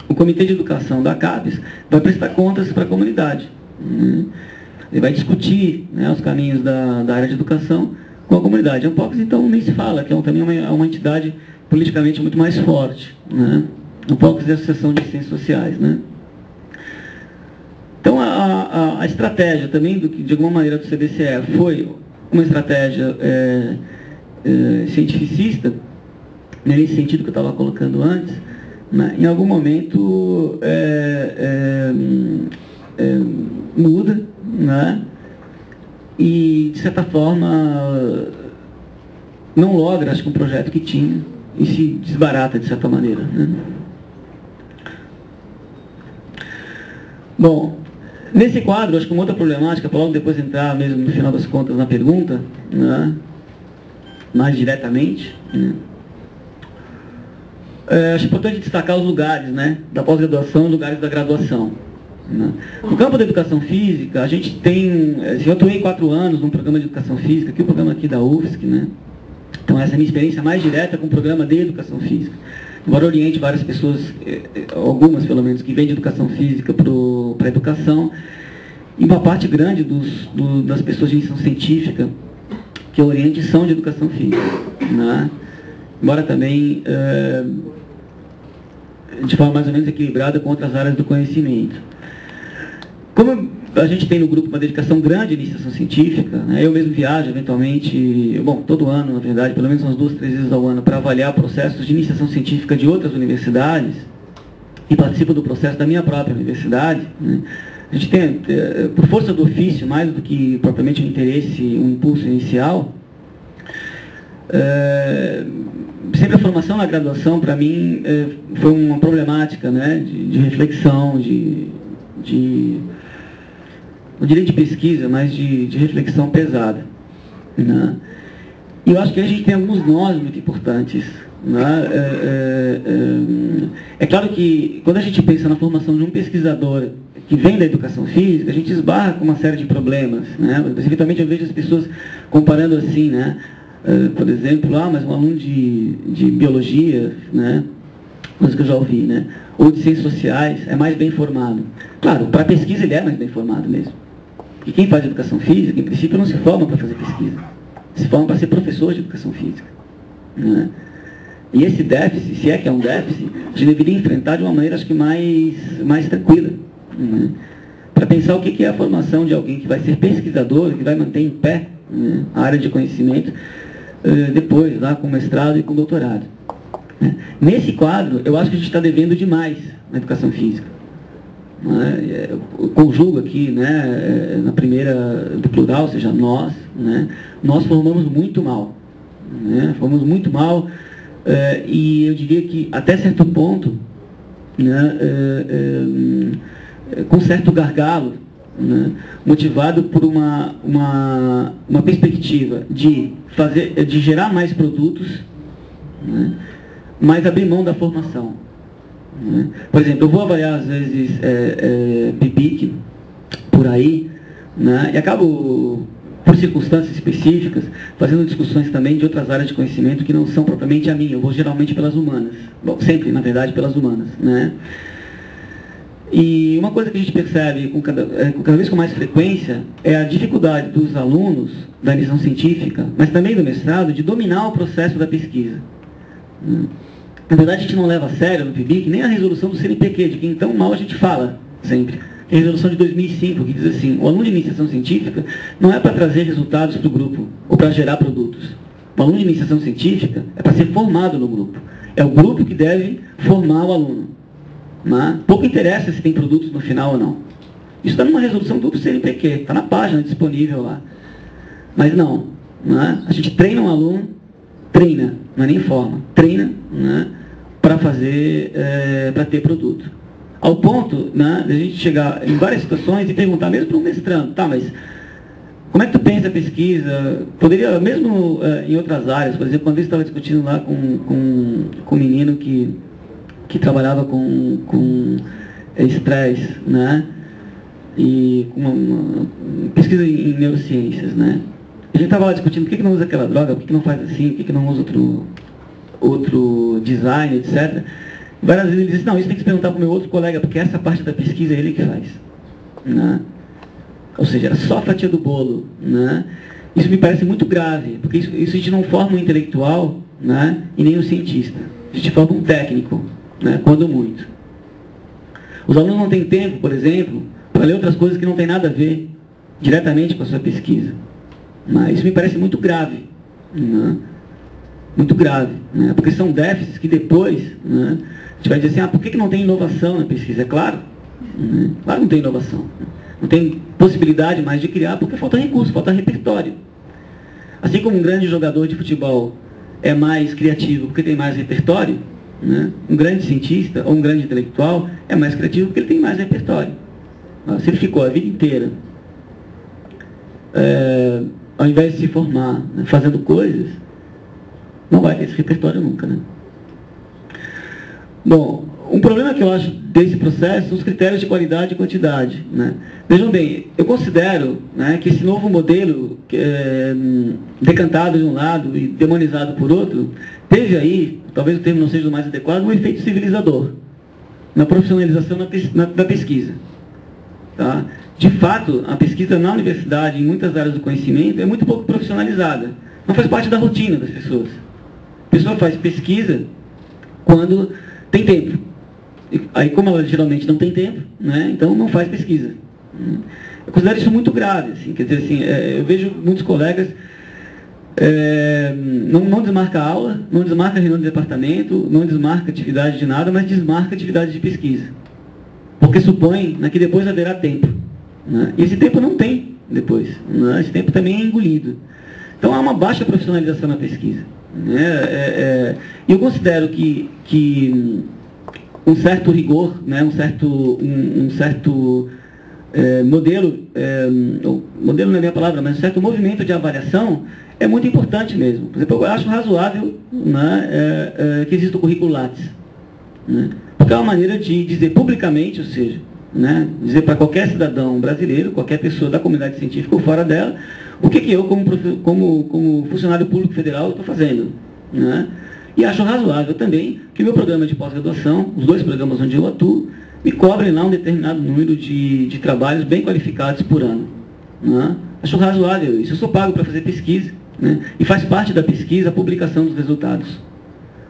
o Comitê de Educação da CAPES vai prestar contas para a comunidade. Né. Ele vai discutir, né, os caminhos da área de educação com a comunidade. A Ampox, então, nem se fala, que também é uma entidade politicamente muito mais forte. Né. A Ampox é a Associação de Ciências Sociais. Né. Então, a estratégia também, de alguma maneira, do CBCE foi uma estratégia cientificista, nesse sentido que eu estava colocando antes, né, em algum momento muda, né, e, de certa forma, não logra, acho que um projeto que tinha, e se desbarata, de certa maneira. Né. Bom, nesse quadro, acho que uma outra problemática, para logo depois entrar mesmo no final das contas na pergunta, né, mais diretamente, né, acho importante destacar os lugares, né, da pós-graduação e os lugares da graduação. Né. No campo da educação física, a gente tem, eu atuei 4 anos num programa de educação física, que é o programa aqui da UFSC, né, então essa é a minha experiência mais direta com o programa de educação física. Embora oriente várias pessoas, algumas pelo menos, que vêm de educação física para a educação, e uma parte grande das pessoas de iniciação científica que eu oriente são de educação física. Né? Embora também de forma mais ou menos equilibrada com outras áreas do conhecimento. Como a gente tem no grupo uma dedicação grande à iniciação científica, né, eu mesmo viajo eventualmente, bom, todo ano, na verdade, pelo menos umas 2, 3 vezes ao ano, para avaliar processos de iniciação científica de outras universidades, e participo do processo da minha própria universidade, né, a gente tem, por força do ofício, mais do que propriamente um interesse, um impulso inicial, sempre a formação na graduação, para mim, foi uma problemática, né, de reflexão, não diria de pesquisa, mas de reflexão pesada. Né? E eu acho que a gente tem alguns nós muito importantes. Né? É claro que quando a gente pensa na formação de um pesquisador que vem da educação física, a gente esbarra com uma série de problemas. Né? Eventualmente eu vejo as pessoas comparando assim, né? Por exemplo, mas um aluno de biologia, né? Coisa que eu já ouvi, né? Ou de ciências sociais, é mais bem formado. Claro, para pesquisa ele é mais bem formado mesmo. Porque quem faz educação física, em princípio, não se forma para fazer pesquisa. Se forma para ser professor de educação física. Né? E esse déficit, se é que é um déficit, a gente deveria enfrentar de uma maneira, acho que mais tranquila. Né? Para pensar o que é a formação de alguém que vai ser pesquisador, que vai manter em pé, né, a área de conhecimento, depois, lá com mestrado e com doutorado. Né? Nesse quadro, eu acho que a gente está devendo demais na educação física. Eu conjugo aqui, né, na primeira do plural, ou seja, nós, né, nós formamos muito mal. Né, formamos muito mal, e eu diria que até certo ponto, né, com certo gargalo, né, motivado por uma perspectiva de gerar mais produtos, né, mas abrir mão da formação. Por exemplo, eu vou avaliar às vezes PIBIC por aí, né, e acabo, por circunstâncias específicas, fazendo discussões também de outras áreas de conhecimento que não são propriamente a minha. Eu vou geralmente pelas humanas. Bom, sempre, na verdade, pelas humanas. Né? E uma coisa que a gente percebe com cada vez com mais frequência é a dificuldade dos alunos da iniciação científica, mas também do mestrado, de dominar o processo da pesquisa. Na verdade, a gente não leva a sério no PIBIC nem a resolução do CNPq, de que então mal a gente fala sempre. A resolução de 2005, que diz assim: o aluno de iniciação científica não é para trazer resultados para o grupo, ou para gerar produtos. O aluno de iniciação científica é para ser formado no grupo. É o grupo que deve formar o aluno. Mas pouco interessa se tem produtos no final ou não. Isso está numa resolução do CNPq, está na página disponível lá. Mas não. A gente treina um aluno, treina, não é nem forma, treina, né, para fazer, para ter produto. Ao ponto, né, de a gente chegar em várias situações e perguntar, mesmo para um mestrando, tá, mas como é que tu pensa a pesquisa? Poderia, mesmo em outras áreas, por exemplo, quando eu estava discutindo lá com um menino que trabalhava com estresse, né, e com uma pesquisa em neurociências, né. A gente estava lá discutindo por que não usa aquela droga, por que não faz assim, por que não usa outro design, etc. Várias vezes ele disse, não, isso tem que se perguntar para o meu outro colega, porque essa parte da pesquisa é ele que faz. Né? Ou seja, era só a fatia do bolo. Né? Isso me parece muito grave, porque isso a gente não forma um intelectual, né, e nem um cientista. A gente forma um técnico, né, quando muito. Os alunos não têm tempo, por exemplo, para ler outras coisas que não têm nada a ver diretamente com a sua pesquisa. Mas isso me parece muito grave. Né? Muito grave. Né? Porque são déficits que depois, né, a gente vai dizer assim, por que não tem inovação na pesquisa? É claro. Né? Claro que não tem inovação. Não tem possibilidade mais de criar porque falta recurso, falta repertório. Assim como um grande jogador de futebol é mais criativo porque tem mais repertório, né? Um grande cientista ou um grande intelectual é mais criativo porque ele tem mais repertório. Se ele ficou a vida inteira ao invés de se formar, né, fazendo coisas, não vai ter esse repertório nunca. Né? Bom, um problema que eu acho desse processo são os critérios de qualidade e quantidade. Né? Vejam bem, eu considero, né, que esse novo modelo, decantado de um lado e demonizado por outro, teve aí, talvez o termo não seja o mais adequado, um efeito civilizador na profissionalização da pesquisa. Tá? De fato, a pesquisa na universidade, em muitas áreas do conhecimento, é muito pouco profissionalizada. Não faz parte da rotina das pessoas. A pessoa faz pesquisa quando tem tempo. Aí, como ela geralmente não tem tempo, né, então não faz pesquisa. Eu considero isso muito grave. Assim, quer dizer, assim, eu vejo muitos colegas não desmarca a aula, não desmarca a reunião do departamento, não desmarca atividade de nada, mas desmarca atividade de pesquisa. Porque supõe, né, que depois haverá tempo. Né? E esse tempo não tem depois. Né? Esse tempo também é engolido. Então há uma baixa profissionalização na pesquisa. Né? Eu considero que um certo rigor, né, um certo modelo não é a minha palavra, mas um certo movimento de avaliação é muito importante mesmo. Por exemplo, eu acho razoável, né, que exista o currículo Lattes. Né? Porque é uma maneira de dizer publicamente, ou seja, né, dizer para qualquer cidadão brasileiro, qualquer pessoa da comunidade científica ou fora dela, o que eu, como funcionário público federal, estou fazendo. Né? E acho razoável também que o meu programa de pós-graduação, os 2 programas onde eu atuo, me cobrem lá um determinado número de trabalhos bem qualificados por ano. Né? Acho razoável isso. Eu sou pago para fazer pesquisa, né? E faz parte da pesquisa a publicação dos resultados.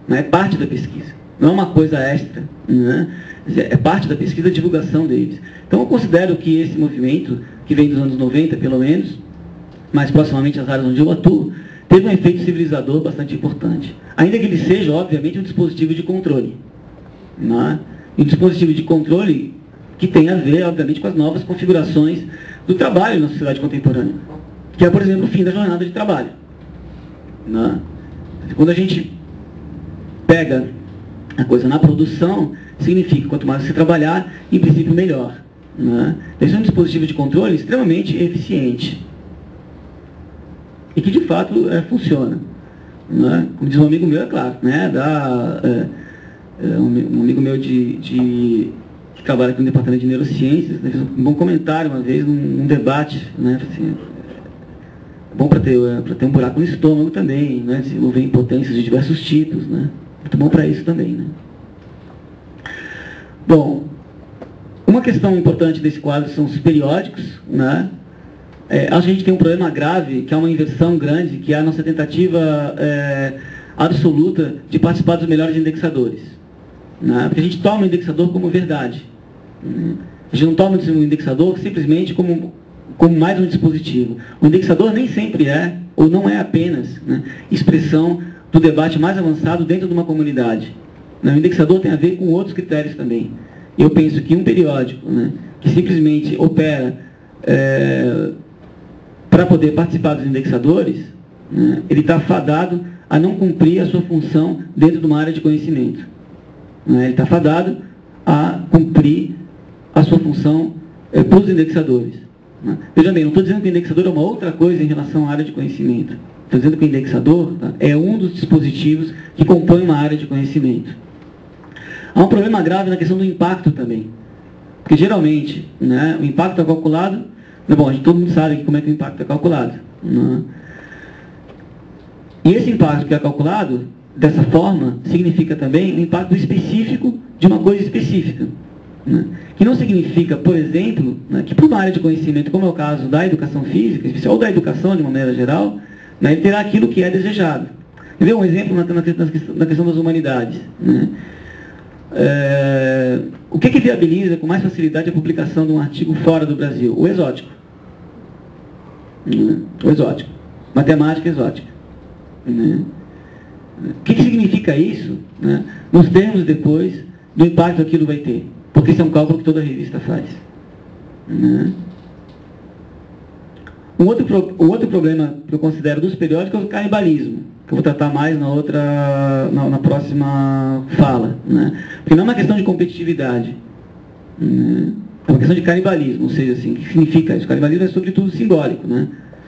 Né? É parte da pesquisa. Não é uma coisa extra. Né? É parte da pesquisa a divulgação deles. Então eu considero que esse movimento, que vem dos anos 90 pelo menos, mais proximamente às áreas onde eu atuo, teve um efeito civilizador bastante importante. Ainda que ele seja, obviamente, um dispositivo de controle. Né? Um dispositivo de controle que tem a ver, obviamente, com as novas configurações do trabalho na sociedade contemporânea. Que é, por exemplo, o fim da jornada de trabalho. Né? Quando a gente pega a coisa na produção, significa que quanto mais você trabalhar, em princípio, melhor. Né? Esse é um dispositivo de controle extremamente eficiente. E que, de fato, funciona. Né? Como diz um amigo meu, é claro, né? Um amigo meu que trabalha aqui no departamento de neurociências, né, fez um bom comentário uma vez num debate, né, assim, é bom para ter um buraco no estômago também, né, desenvolver impotências de diversos tipos, né, muito bom para isso também. Né. Bom, uma questão importante desse quadro são os periódicos. Né, acho que a gente tem um problema grave, que é uma inversão grande, que é a nossa tentativa absoluta de participar dos melhores indexadores. Né? Porque a gente toma o indexador como verdade. Né? A gente não toma o indexador simplesmente como mais um dispositivo. O indexador nem sempre é, ou não é apenas, né, expressão do debate mais avançado dentro de uma comunidade. Né? O indexador tem a ver com outros critérios também. Eu penso que um periódico, né, que simplesmente opera para poder participar dos indexadores, né, ele está fadado a não cumprir a sua função dentro de uma área de conhecimento. Né? Ele está fadado a cumprir a sua função para os indexadores. Né? Veja bem, não estou dizendo que o indexador é uma outra coisa em relação à área de conhecimento. Estou dizendo que o indexador, tá, é um dos dispositivos que compõe uma área de conhecimento. Há um problema grave na questão do impacto também. Porque geralmente, né, o impacto é calculado. Bom, todo mundo sabe como é que o impacto é calculado. Né? E esse impacto que é calculado dessa forma significa também um impacto específico de uma coisa específica. Né? Que não significa, por exemplo, né, que para uma área de conhecimento, como é o caso da educação física, ou da educação de uma maneira geral, né, ele terá aquilo que é desejado. Quer ver um exemplo na questão das humanidades? Né? O que viabiliza com mais facilidade a publicação de um artigo fora do Brasil? O exótico. Né? O exótico. Matemática exótica. Né? O que significa isso, né, nos termos depois do impacto que aquilo vai ter? Porque isso é um cálculo que toda revista faz. Né? Um outro problema que eu considero dos periódicos é o canibalismo, que eu vou tratar mais na próxima fala. Né? Porque não é uma questão de competitividade. Né? É uma questão de canibalismo, ou seja, assim, o que significa isso? O canibalismo é sobretudo simbólico. Né?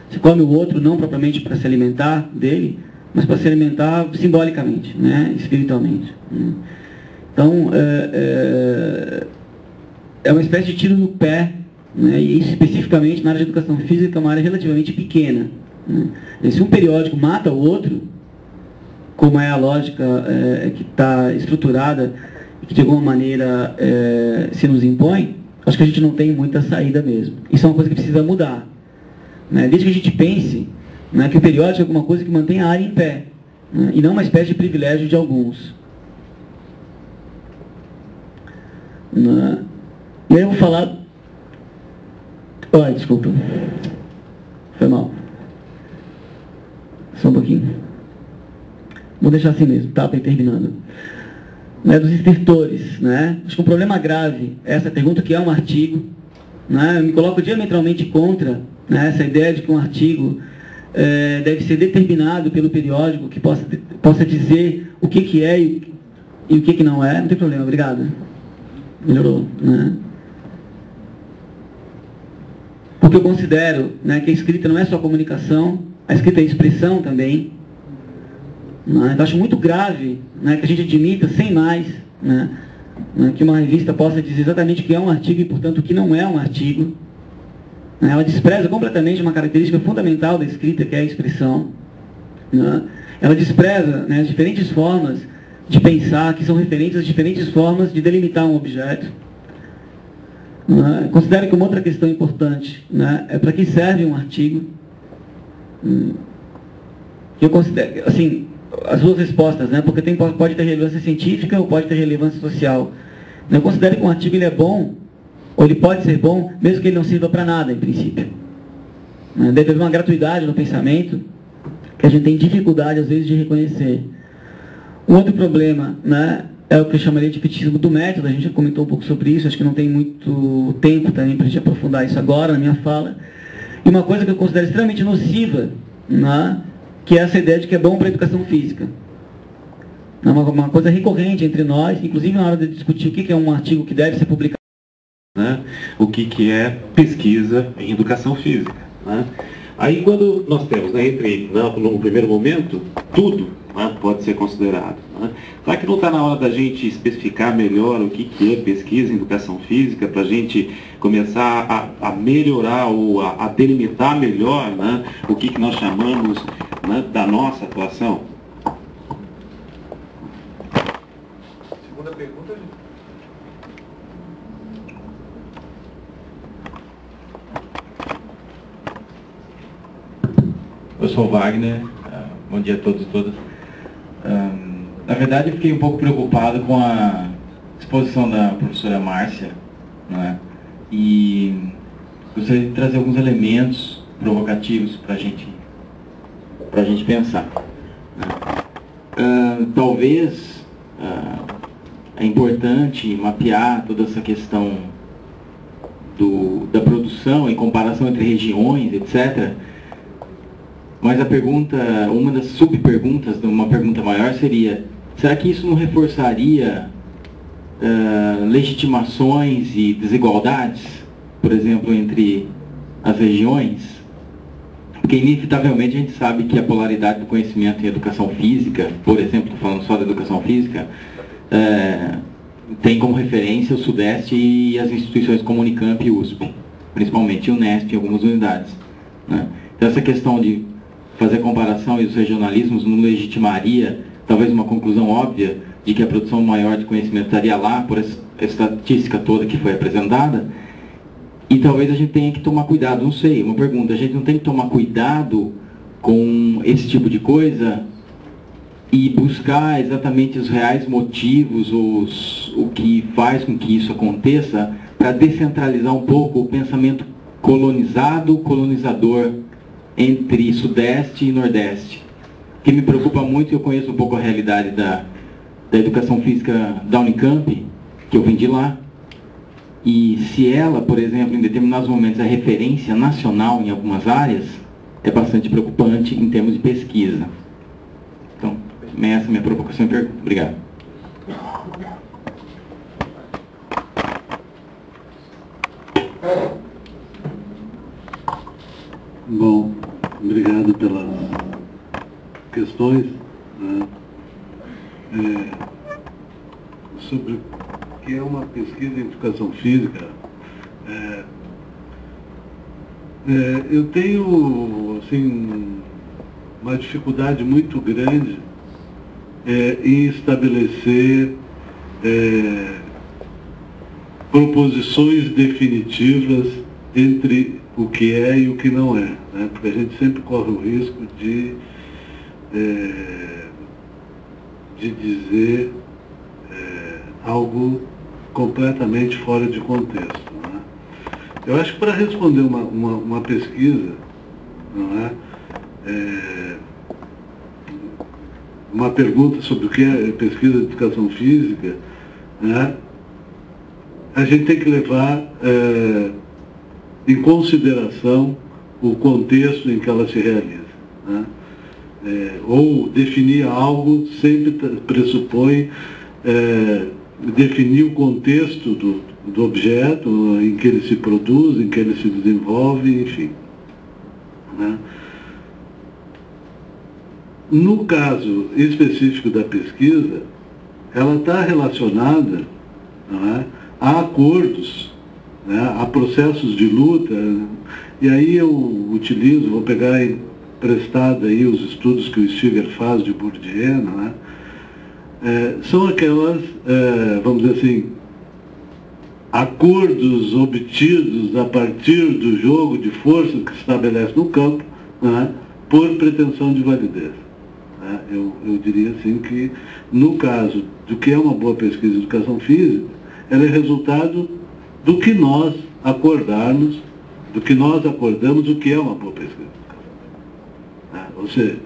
Você come o outro não propriamente para se alimentar dele, mas para se alimentar simbolicamente, né? Espiritualmente. Né? Então, é uma espécie de tiro no pé, né? E isso especificamente na área de educação física, que é uma área relativamente pequena. Né? E se um periódico mata o outro, como é a lógica que está estruturada e que de alguma maneira se nos impõe, acho que a gente não tem muita saída mesmo. Isso é uma coisa que precisa mudar. Né? Desde que a gente pense, né, que o periódico é alguma coisa que mantém a área em pé, né, e não uma espécie de privilégio de alguns. né? E aí eu vou falar... Ai, desculpa. Foi mal. Só um pouquinho. Vou deixar assim mesmo, tá? Para ir terminando. Né, dos estertores, né? Acho que um problema grave é essa pergunta, que é um artigo, né? Eu me coloco diametralmente contra, né, essa ideia de que um artigo deve ser determinado pelo periódico, que possa dizer o que é e o que não é. Não tem problema, obrigado. Melhorou, né? Porque eu considero, né, que a escrita não é só comunicação, a escrita é expressão também. Né? Então acho muito grave, né, que a gente admita, sem mais, né, que uma revista possa dizer exatamente o que é um artigo e, portanto, o que não é um artigo. Ela despreza completamente uma característica fundamental da escrita, que é a expressão. Né? Ela despreza, né, as diferentes formas de pensar, que são referentes às diferentes formas de delimitar um objeto. Né? Considero que uma outra questão importante, né, é para que serve um artigo. Eu considero, assim, as duas respostas, né, porque pode ter relevância científica ou pode ter relevância social. Eu considero que um artigo ele é bom, ou ele pode ser bom, mesmo que ele não sirva para nada, em princípio. Deve haver uma gratuidade no pensamento que a gente tem dificuldade, às vezes, de reconhecer. Um outro problema, né, é o que eu chamaria de fetichismo do método. A gente já comentou um pouco sobre isso, acho que não tem muito tempo também para a gente aprofundar isso agora na minha fala. E uma coisa que eu considero extremamente nociva, né, que é essa ideia de que é bom para a educação física. É uma coisa recorrente entre nós, inclusive na hora de discutir o que é um artigo que deve ser publicado.
Né? O que é pesquisa em educação física. Né? Aí quando nós temos, né, no primeiro momento, tudo, né, pode ser considerado. Né? Será que não está na hora da gente especificar melhor o que é pesquisa em educação física, para a gente começar a melhorar ou a delimitar melhor, né, o que nós chamamos, né, da nossa atuação?
Segunda pergunta, gente.
Eu sou o Wagner, bom dia a todos e todas. Na verdade, eu fiquei um pouco preocupado com a exposição da professora Márcia, né? E gostaria de trazer alguns elementos provocativos para a gente pensar. Talvez é importante mapear toda essa questão da produção em comparação entre regiões, etc. Mas a pergunta, uma das subperguntas de uma pergunta maior seria: será que isso não reforçaria legitimações e desigualdades, por exemplo, entre as regiões? Porque inevitavelmente a gente sabe que a polaridade do conhecimento em educação física, por exemplo, estou falando só da educação física, tem como referência o Sudeste e as instituições como Unicamp e USP, principalmente o Unesp em algumas unidades. Né? Então essa questão de fazer a comparação e os regionalismos não legitimaria talvez uma conclusão óbvia de que a produção maior de conhecimento estaria lá por essa estatística toda que foi apresentada, e talvez a gente tenha que tomar cuidado, não sei, uma pergunta, a gente não tem que tomar cuidado com esse tipo de coisa e buscar exatamente os reais motivos, o que faz com que isso aconteça, para descentralizar um pouco o pensamento colonizador entre Sudeste e Nordeste. O que me preocupa muito, eu conheço um pouco a realidade da educação física da Unicamp, que eu vim de lá, e se ela, por exemplo, em determinados momentos é referência nacional em algumas áreas, é bastante preocupante em termos de pesquisa. Então, essa é a minha provocação e pergunta. Obrigado.
Bom, obrigado pelas questões, né? Sobre o que é uma pesquisa em educação física. Eu tenho, assim, uma dificuldade muito grande em estabelecer proposições definitivas entre o que é e o que não é, né? Porque a gente sempre corre o risco de dizer algo completamente fora de contexto. Não é? Eu acho que para responder uma pesquisa, não é? Uma pergunta sobre o que é pesquisa de educação física, né? A gente tem que levar em consideração o contexto em que ela se realiza. Né? Ou definir algo sempre pressupõe definir o contexto do objeto em que ele se produz, em que ele se desenvolve, enfim. Né? No caso específico da pesquisa, ela está relacionada, não é, a acordos, né, a processos de luta, e aí eu utilizo, vou pegar emprestado aí os estudos que o Stiger faz de Bourdieu, não é? São aquelas, vamos dizer assim, acordos obtidos a partir do jogo de força que se estabelece no campo, não é, por pretensão de validez. Eu diria assim que, no caso do que é uma boa pesquisa de educação física, ela é resultado do que nós acordarmos, do que nós acordamos o que é uma boa pesquisa de educação física. Ou seja,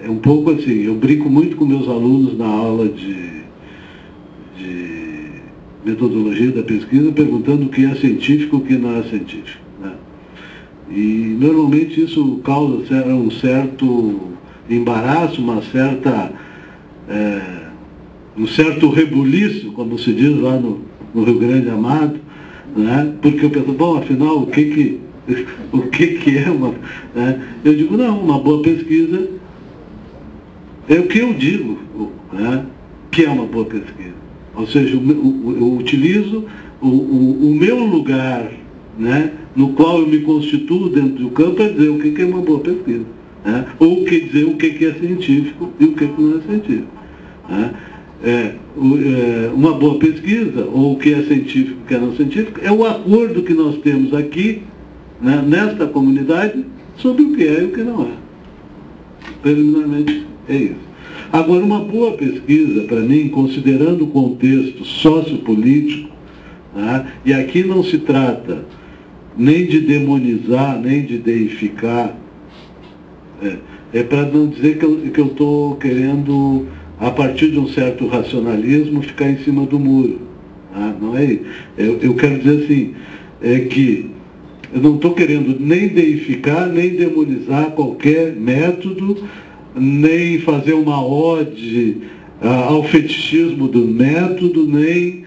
é um pouco assim, eu brinco muito com meus alunos na aula de metodologia da pesquisa, perguntando o que é científico e o que não é científico. Né? E normalmente isso causa um certo embaraço, um certo rebuliço, como se diz lá no Rio Grande Amado, né? Porque eu penso, bom, afinal, o que é uma... Né? Eu digo, não, uma boa pesquisa é o que eu digo, né? Que é uma boa pesquisa. Ou seja, eu utilizo o meu lugar, né? No qual eu me constituo dentro do campo para dizer o que é uma boa pesquisa. Né? Ou dizer o que é científico e o que não é científico. Né? Uma boa pesquisa, ou o que é científico e o que é não científico, é o acordo que nós temos aqui, né, nesta comunidade, sobre o que é e o que não é. Preliminarmente é isso. Agora, uma boa pesquisa, para mim, considerando o contexto sociopolítico, né, e aqui não se trata nem de demonizar, nem de deificar, para não dizer que eu estou querendo, a partir de um certo racionalismo, ficar em cima do muro. Tá? Não é isso. Eu quero dizer assim, que eu não estou querendo nem deificar, nem demonizar qualquer método, nem fazer uma ode ao fetichismo do método, nem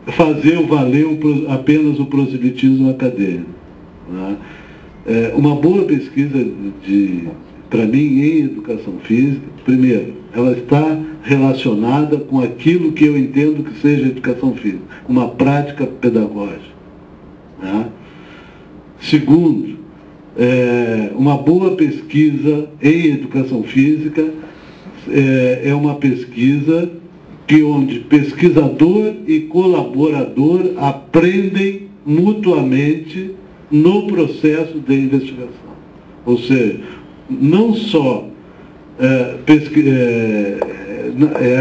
fazer valer apenas o proselitismo acadêmico. Né? Uma boa pesquisa, para mim, em educação física, primeiro, ela está relacionada com aquilo que eu entendo que seja educação física, uma prática pedagógica. Né? Segundo, uma boa pesquisa em educação física é uma pesquisa onde pesquisador e colaborador aprendem mutuamente no processo de investigação. Ou seja, não só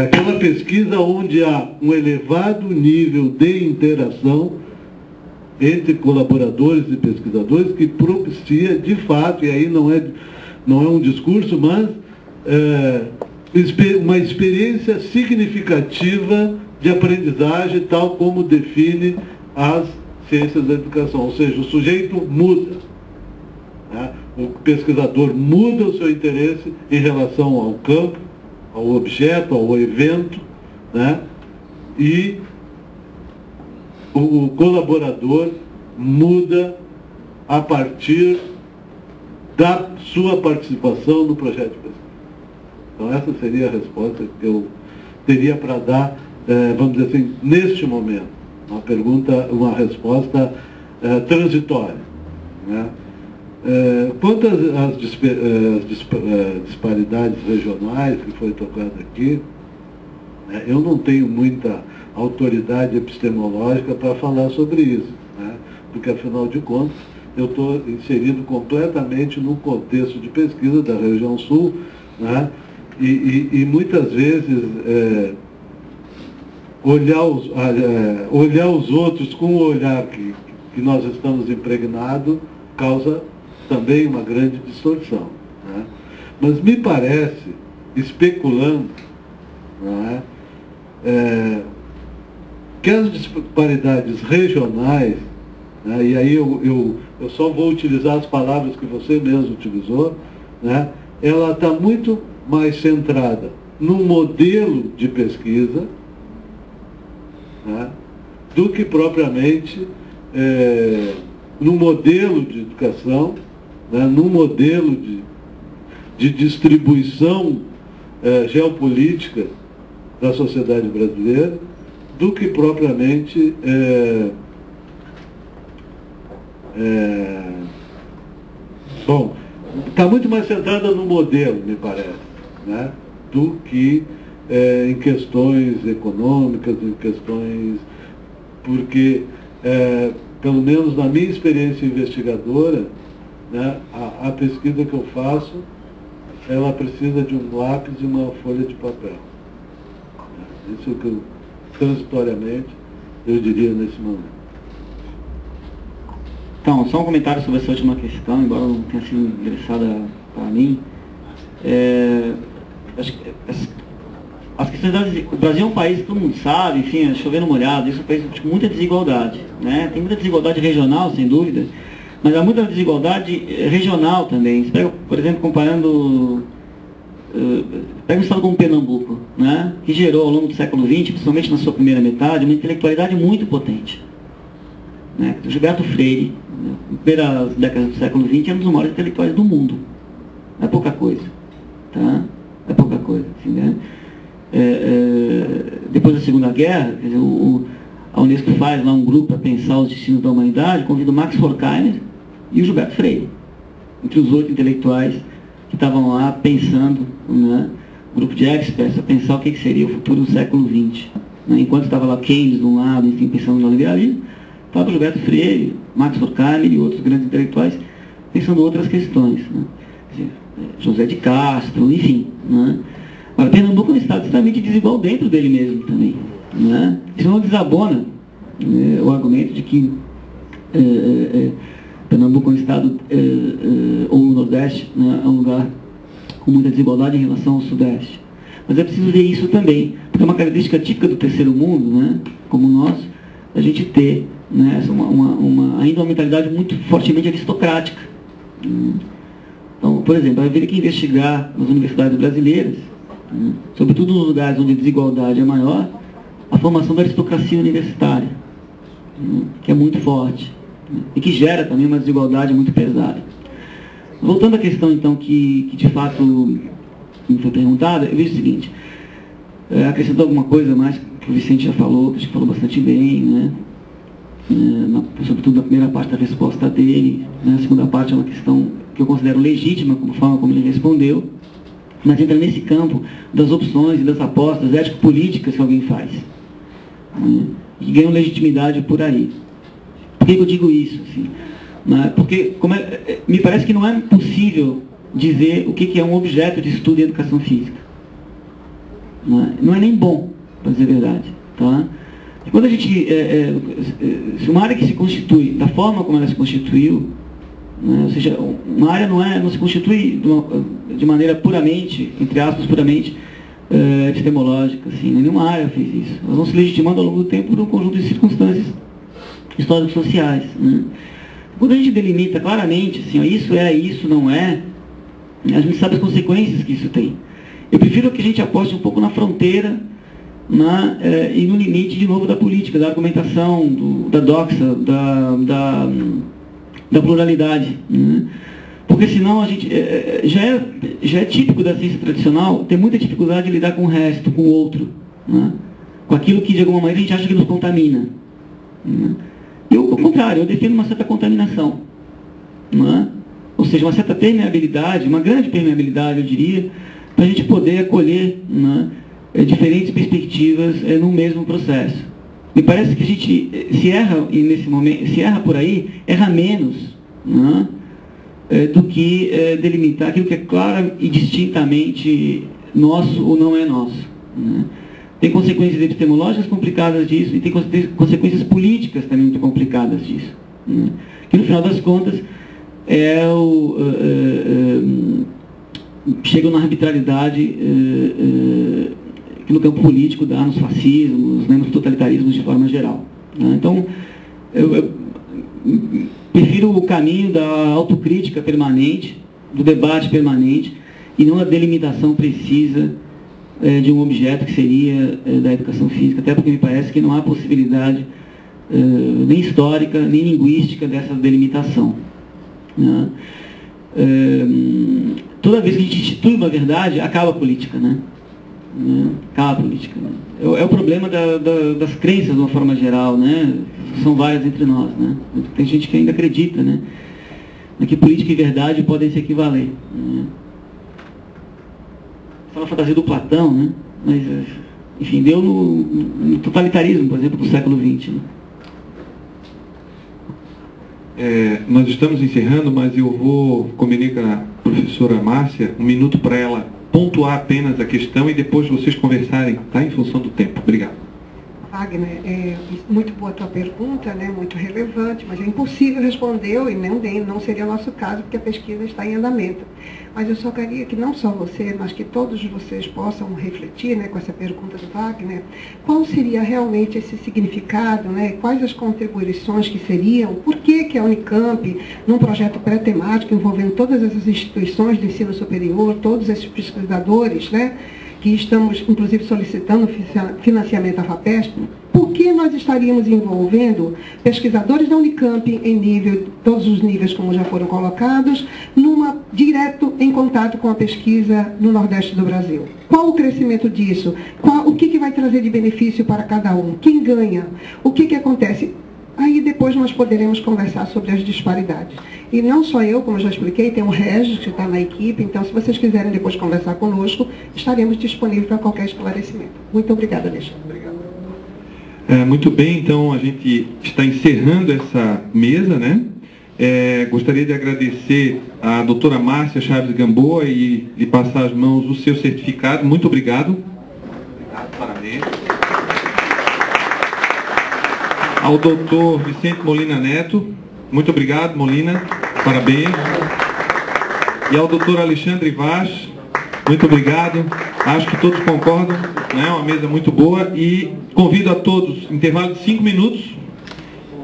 aquela pesquisa onde há um elevado nível de interação entre colaboradores e pesquisadores que propicia, de fato, e aí não é um discurso, mas uma experiência significativa de aprendizagem, tal como define as ciências da educação. Ou seja, o sujeito muda. Né? O pesquisador muda o seu interesse em relação ao campo, ao objeto, ao evento, né? E o colaborador muda a partir da sua participação no projeto de pesquisa. Então essa seria a resposta que eu teria para dar, vamos dizer assim, neste momento. Uma resposta transitória. Né? Quanto às disparidades regionais que foi tocado aqui, eu não tenho muita autoridade epistemológica para falar sobre isso, né? Porque, afinal de contas, eu estou inserido completamente no contexto de pesquisa da região sul, né? E muitas vezes olhar os outros com o olhar que nós estamos impregnados causa também uma grande distorção, né? Mas me parece, especulando, não é, que as disparidades regionais, né, e aí eu só vou utilizar as palavras que você mesmo utilizou, né, ela está muito mais centrada no modelo de pesquisa, né, do que propriamente no modelo de educação, né, no modelo de distribuição geopolítica da sociedade brasileira, do que propriamente bom, está muito mais centrada no modelo, me parece, né, do que em questões econômicas, em questões... Porque, pelo menos na minha experiência investigadora, né, a pesquisa que eu faço, ela precisa de um lápis e uma folha de papel. Isso é o que eu, transitoriamente, eu diria nesse momento.
Então, só um comentário sobre essa última questão, embora não tenha sido endereçada para mim. Acho que as questões o Brasil é um país que todo mundo sabe, enfim, é chovendo molhado, isso é um país com muita desigualdade, né? Tem muita desigualdade regional, sem dúvida, mas há muita desigualdade regional também. Você pega, por exemplo, comparando, pega um estado como Pernambuco, né? Que gerou ao longo do século XX, principalmente na sua primeira metade, uma intelectualidade muito potente, né? Gilberto Freire, nas primeiras décadas do século XX, é um dos maiores intelectuais do mundo. Não é pouca coisa, tá? É pouca coisa, assim, né? Depois da Segunda Guerra, quer dizer, a Unesco faz lá um grupo para pensar os destinos da humanidade, convida o Max Horkheimer e o Gilberto Freire, entre os 8 intelectuais que estavam lá pensando, né, um grupo de experts, a pensar o que seria o futuro do século XX. Né? Enquanto estava lá Keynes de um lado, enfim, pensando no liberalismo, estava o Gilberto Freire, Max Horkheimer e outros grandes intelectuais pensando outras questões. Né? Quer dizer, José de Castro, enfim. Né? Agora, Pernambuco é um estado extremamente desigual dentro dele mesmo também. Né? Isso não desabona, né, o argumento de que Pernambuco é um estado, ou o Nordeste, né, é um lugar com muita desigualdade em relação ao Sudeste. Mas é preciso ver isso também, porque é uma característica típica do terceiro mundo, né, como nós, a gente ter, né, ainda uma mentalidade muito fortemente aristocrática. Então, por exemplo, vai haver que investigar nas universidades brasileiras, sobretudo nos lugares onde a desigualdade é maior, a formação da aristocracia universitária, que é muito forte, e que gera também uma desigualdade muito pesada. Voltando à questão, então, que de fato me foi perguntada, eu vejo o seguinte, acrescentou alguma coisa mais que o Vicente já falou, que acho que falou bastante bem, né? Sobretudo na primeira parte da resposta dele, né? A segunda parte é uma questão que eu considero legítima, como forma como ele respondeu, mas entra nesse campo das opções e das apostas ético-políticas que alguém faz, né? Que ganham legitimidade por aí. Por que eu digo isso? Assim? Né? Porque me parece que não é possível dizer o que é um objeto de estudo em educação física. Não é nem bom, para dizer a verdade. Tá? E quando a gente, se uma área que se constitui da forma como ela se constituiu, né, ou seja, uma área não se constitui de maneira puramente, entre aspas, puramente epistemológica, assim, nenhuma área fez isso. Elas vão se legitimando ao longo do tempo por um conjunto de circunstâncias históricos sociais. Né? Quando a gente delimita claramente, assim, ó, isso não é, a gente sabe as consequências que isso tem. Eu prefiro que a gente aposte um pouco na fronteira e no limite, de novo, da política, da argumentação, da doxa, da pluralidade. Né? Porque senão a gente já é típico da ciência tradicional ter muita dificuldade de lidar com o resto, com o outro, né? Com aquilo que de alguma maneira a gente acha que nos contamina. Né? Eu, ao contrário, eu defendo uma certa contaminação. Né? Ou seja, uma certa permeabilidade, uma grande permeabilidade, eu diria, para a gente poder acolher, né, diferentes perspectivas no mesmo processo. Me parece que a gente se erra nesse momento, se erra por aí, erra menos, né, do que delimitar aquilo que é claro e distintamente nosso ou não é nosso. Né? tem consequências epistemológicas complicadas disso e tem consequências políticas também muito complicadas disso. Né? Que no final das contas chegam na arbitrariedade que no campo político dá nos fascismos, né, nos totalitarismos de forma geral. Né? Então, eu prefiro o caminho da autocrítica permanente, do debate permanente, e não a delimitação precisa de um objeto que seria da educação física, até porque me parece que não há possibilidade nem histórica, nem linguística dessa delimitação. Né? Toda vez que a gente institui uma verdade, acaba a política, né? Acaba a política. Né? É o problema das crenças, de uma forma geral, né? São várias entre nós, né? Tem gente que ainda acredita, né? Que política e verdade podem se equivaler. Né? Essa é uma fantasia do Platão, né? Mas, enfim, deu no totalitarismo, por exemplo, do século XX. Né?
Nós estamos encerrando, mas eu vou combinar com a professora Márcia, um minuto para ela pontuar apenas a questão e depois vocês conversarem, tá? Em função do tempo. Obrigado.
Wagner, muito boa a tua pergunta, né? Muito relevante, mas é impossível responder e não seria o nosso caso, porque a pesquisa está em andamento. Mas eu só queria que não só você, mas que todos vocês possam refletir, né, com essa pergunta do Wagner, qual seria realmente esse significado, né? Quais as contribuições que seriam, por que a Unicamp, num projeto pré-temático envolvendo todas essas instituições de ensino superior, todos esses pesquisadores, né? Que estamos, inclusive, solicitando financiamento à FAPESP, por que nós estaríamos envolvendo pesquisadores da Unicamp em todos os níveis, como já foram colocados, direto em contato com a pesquisa no Nordeste do Brasil? Qual o crescimento disso? O que vai trazer de benefício para cada um? Quem ganha? O que acontece? Aí depois nós poderemos conversar sobre as disparidades. E não só eu, como eu já expliquei, tem o Regis que está na equipe, então se vocês quiserem depois conversar conosco, estaremos disponíveis para qualquer esclarecimento. Muito obrigada, Alexandre. Obrigado.
Muito bem, então a gente está encerrando essa mesa, né? Gostaria de agradecer à doutora Márcia Chaves Gamboa e lhe passar às mãos o seu certificado. Muito obrigado. Obrigado, parabéns. Ao doutor Vicente Molina Neto, muito obrigado, Molina, parabéns. E ao doutor Alexandre Vaz, muito obrigado. Acho que todos concordam, né? Uma mesa muito boa. E convido a todos, intervalo de 5 minutos,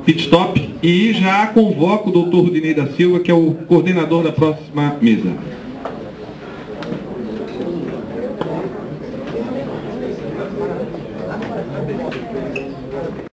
pit stop, e já convoco o doutor Rudinei da Silva, que é o coordenador da próxima mesa.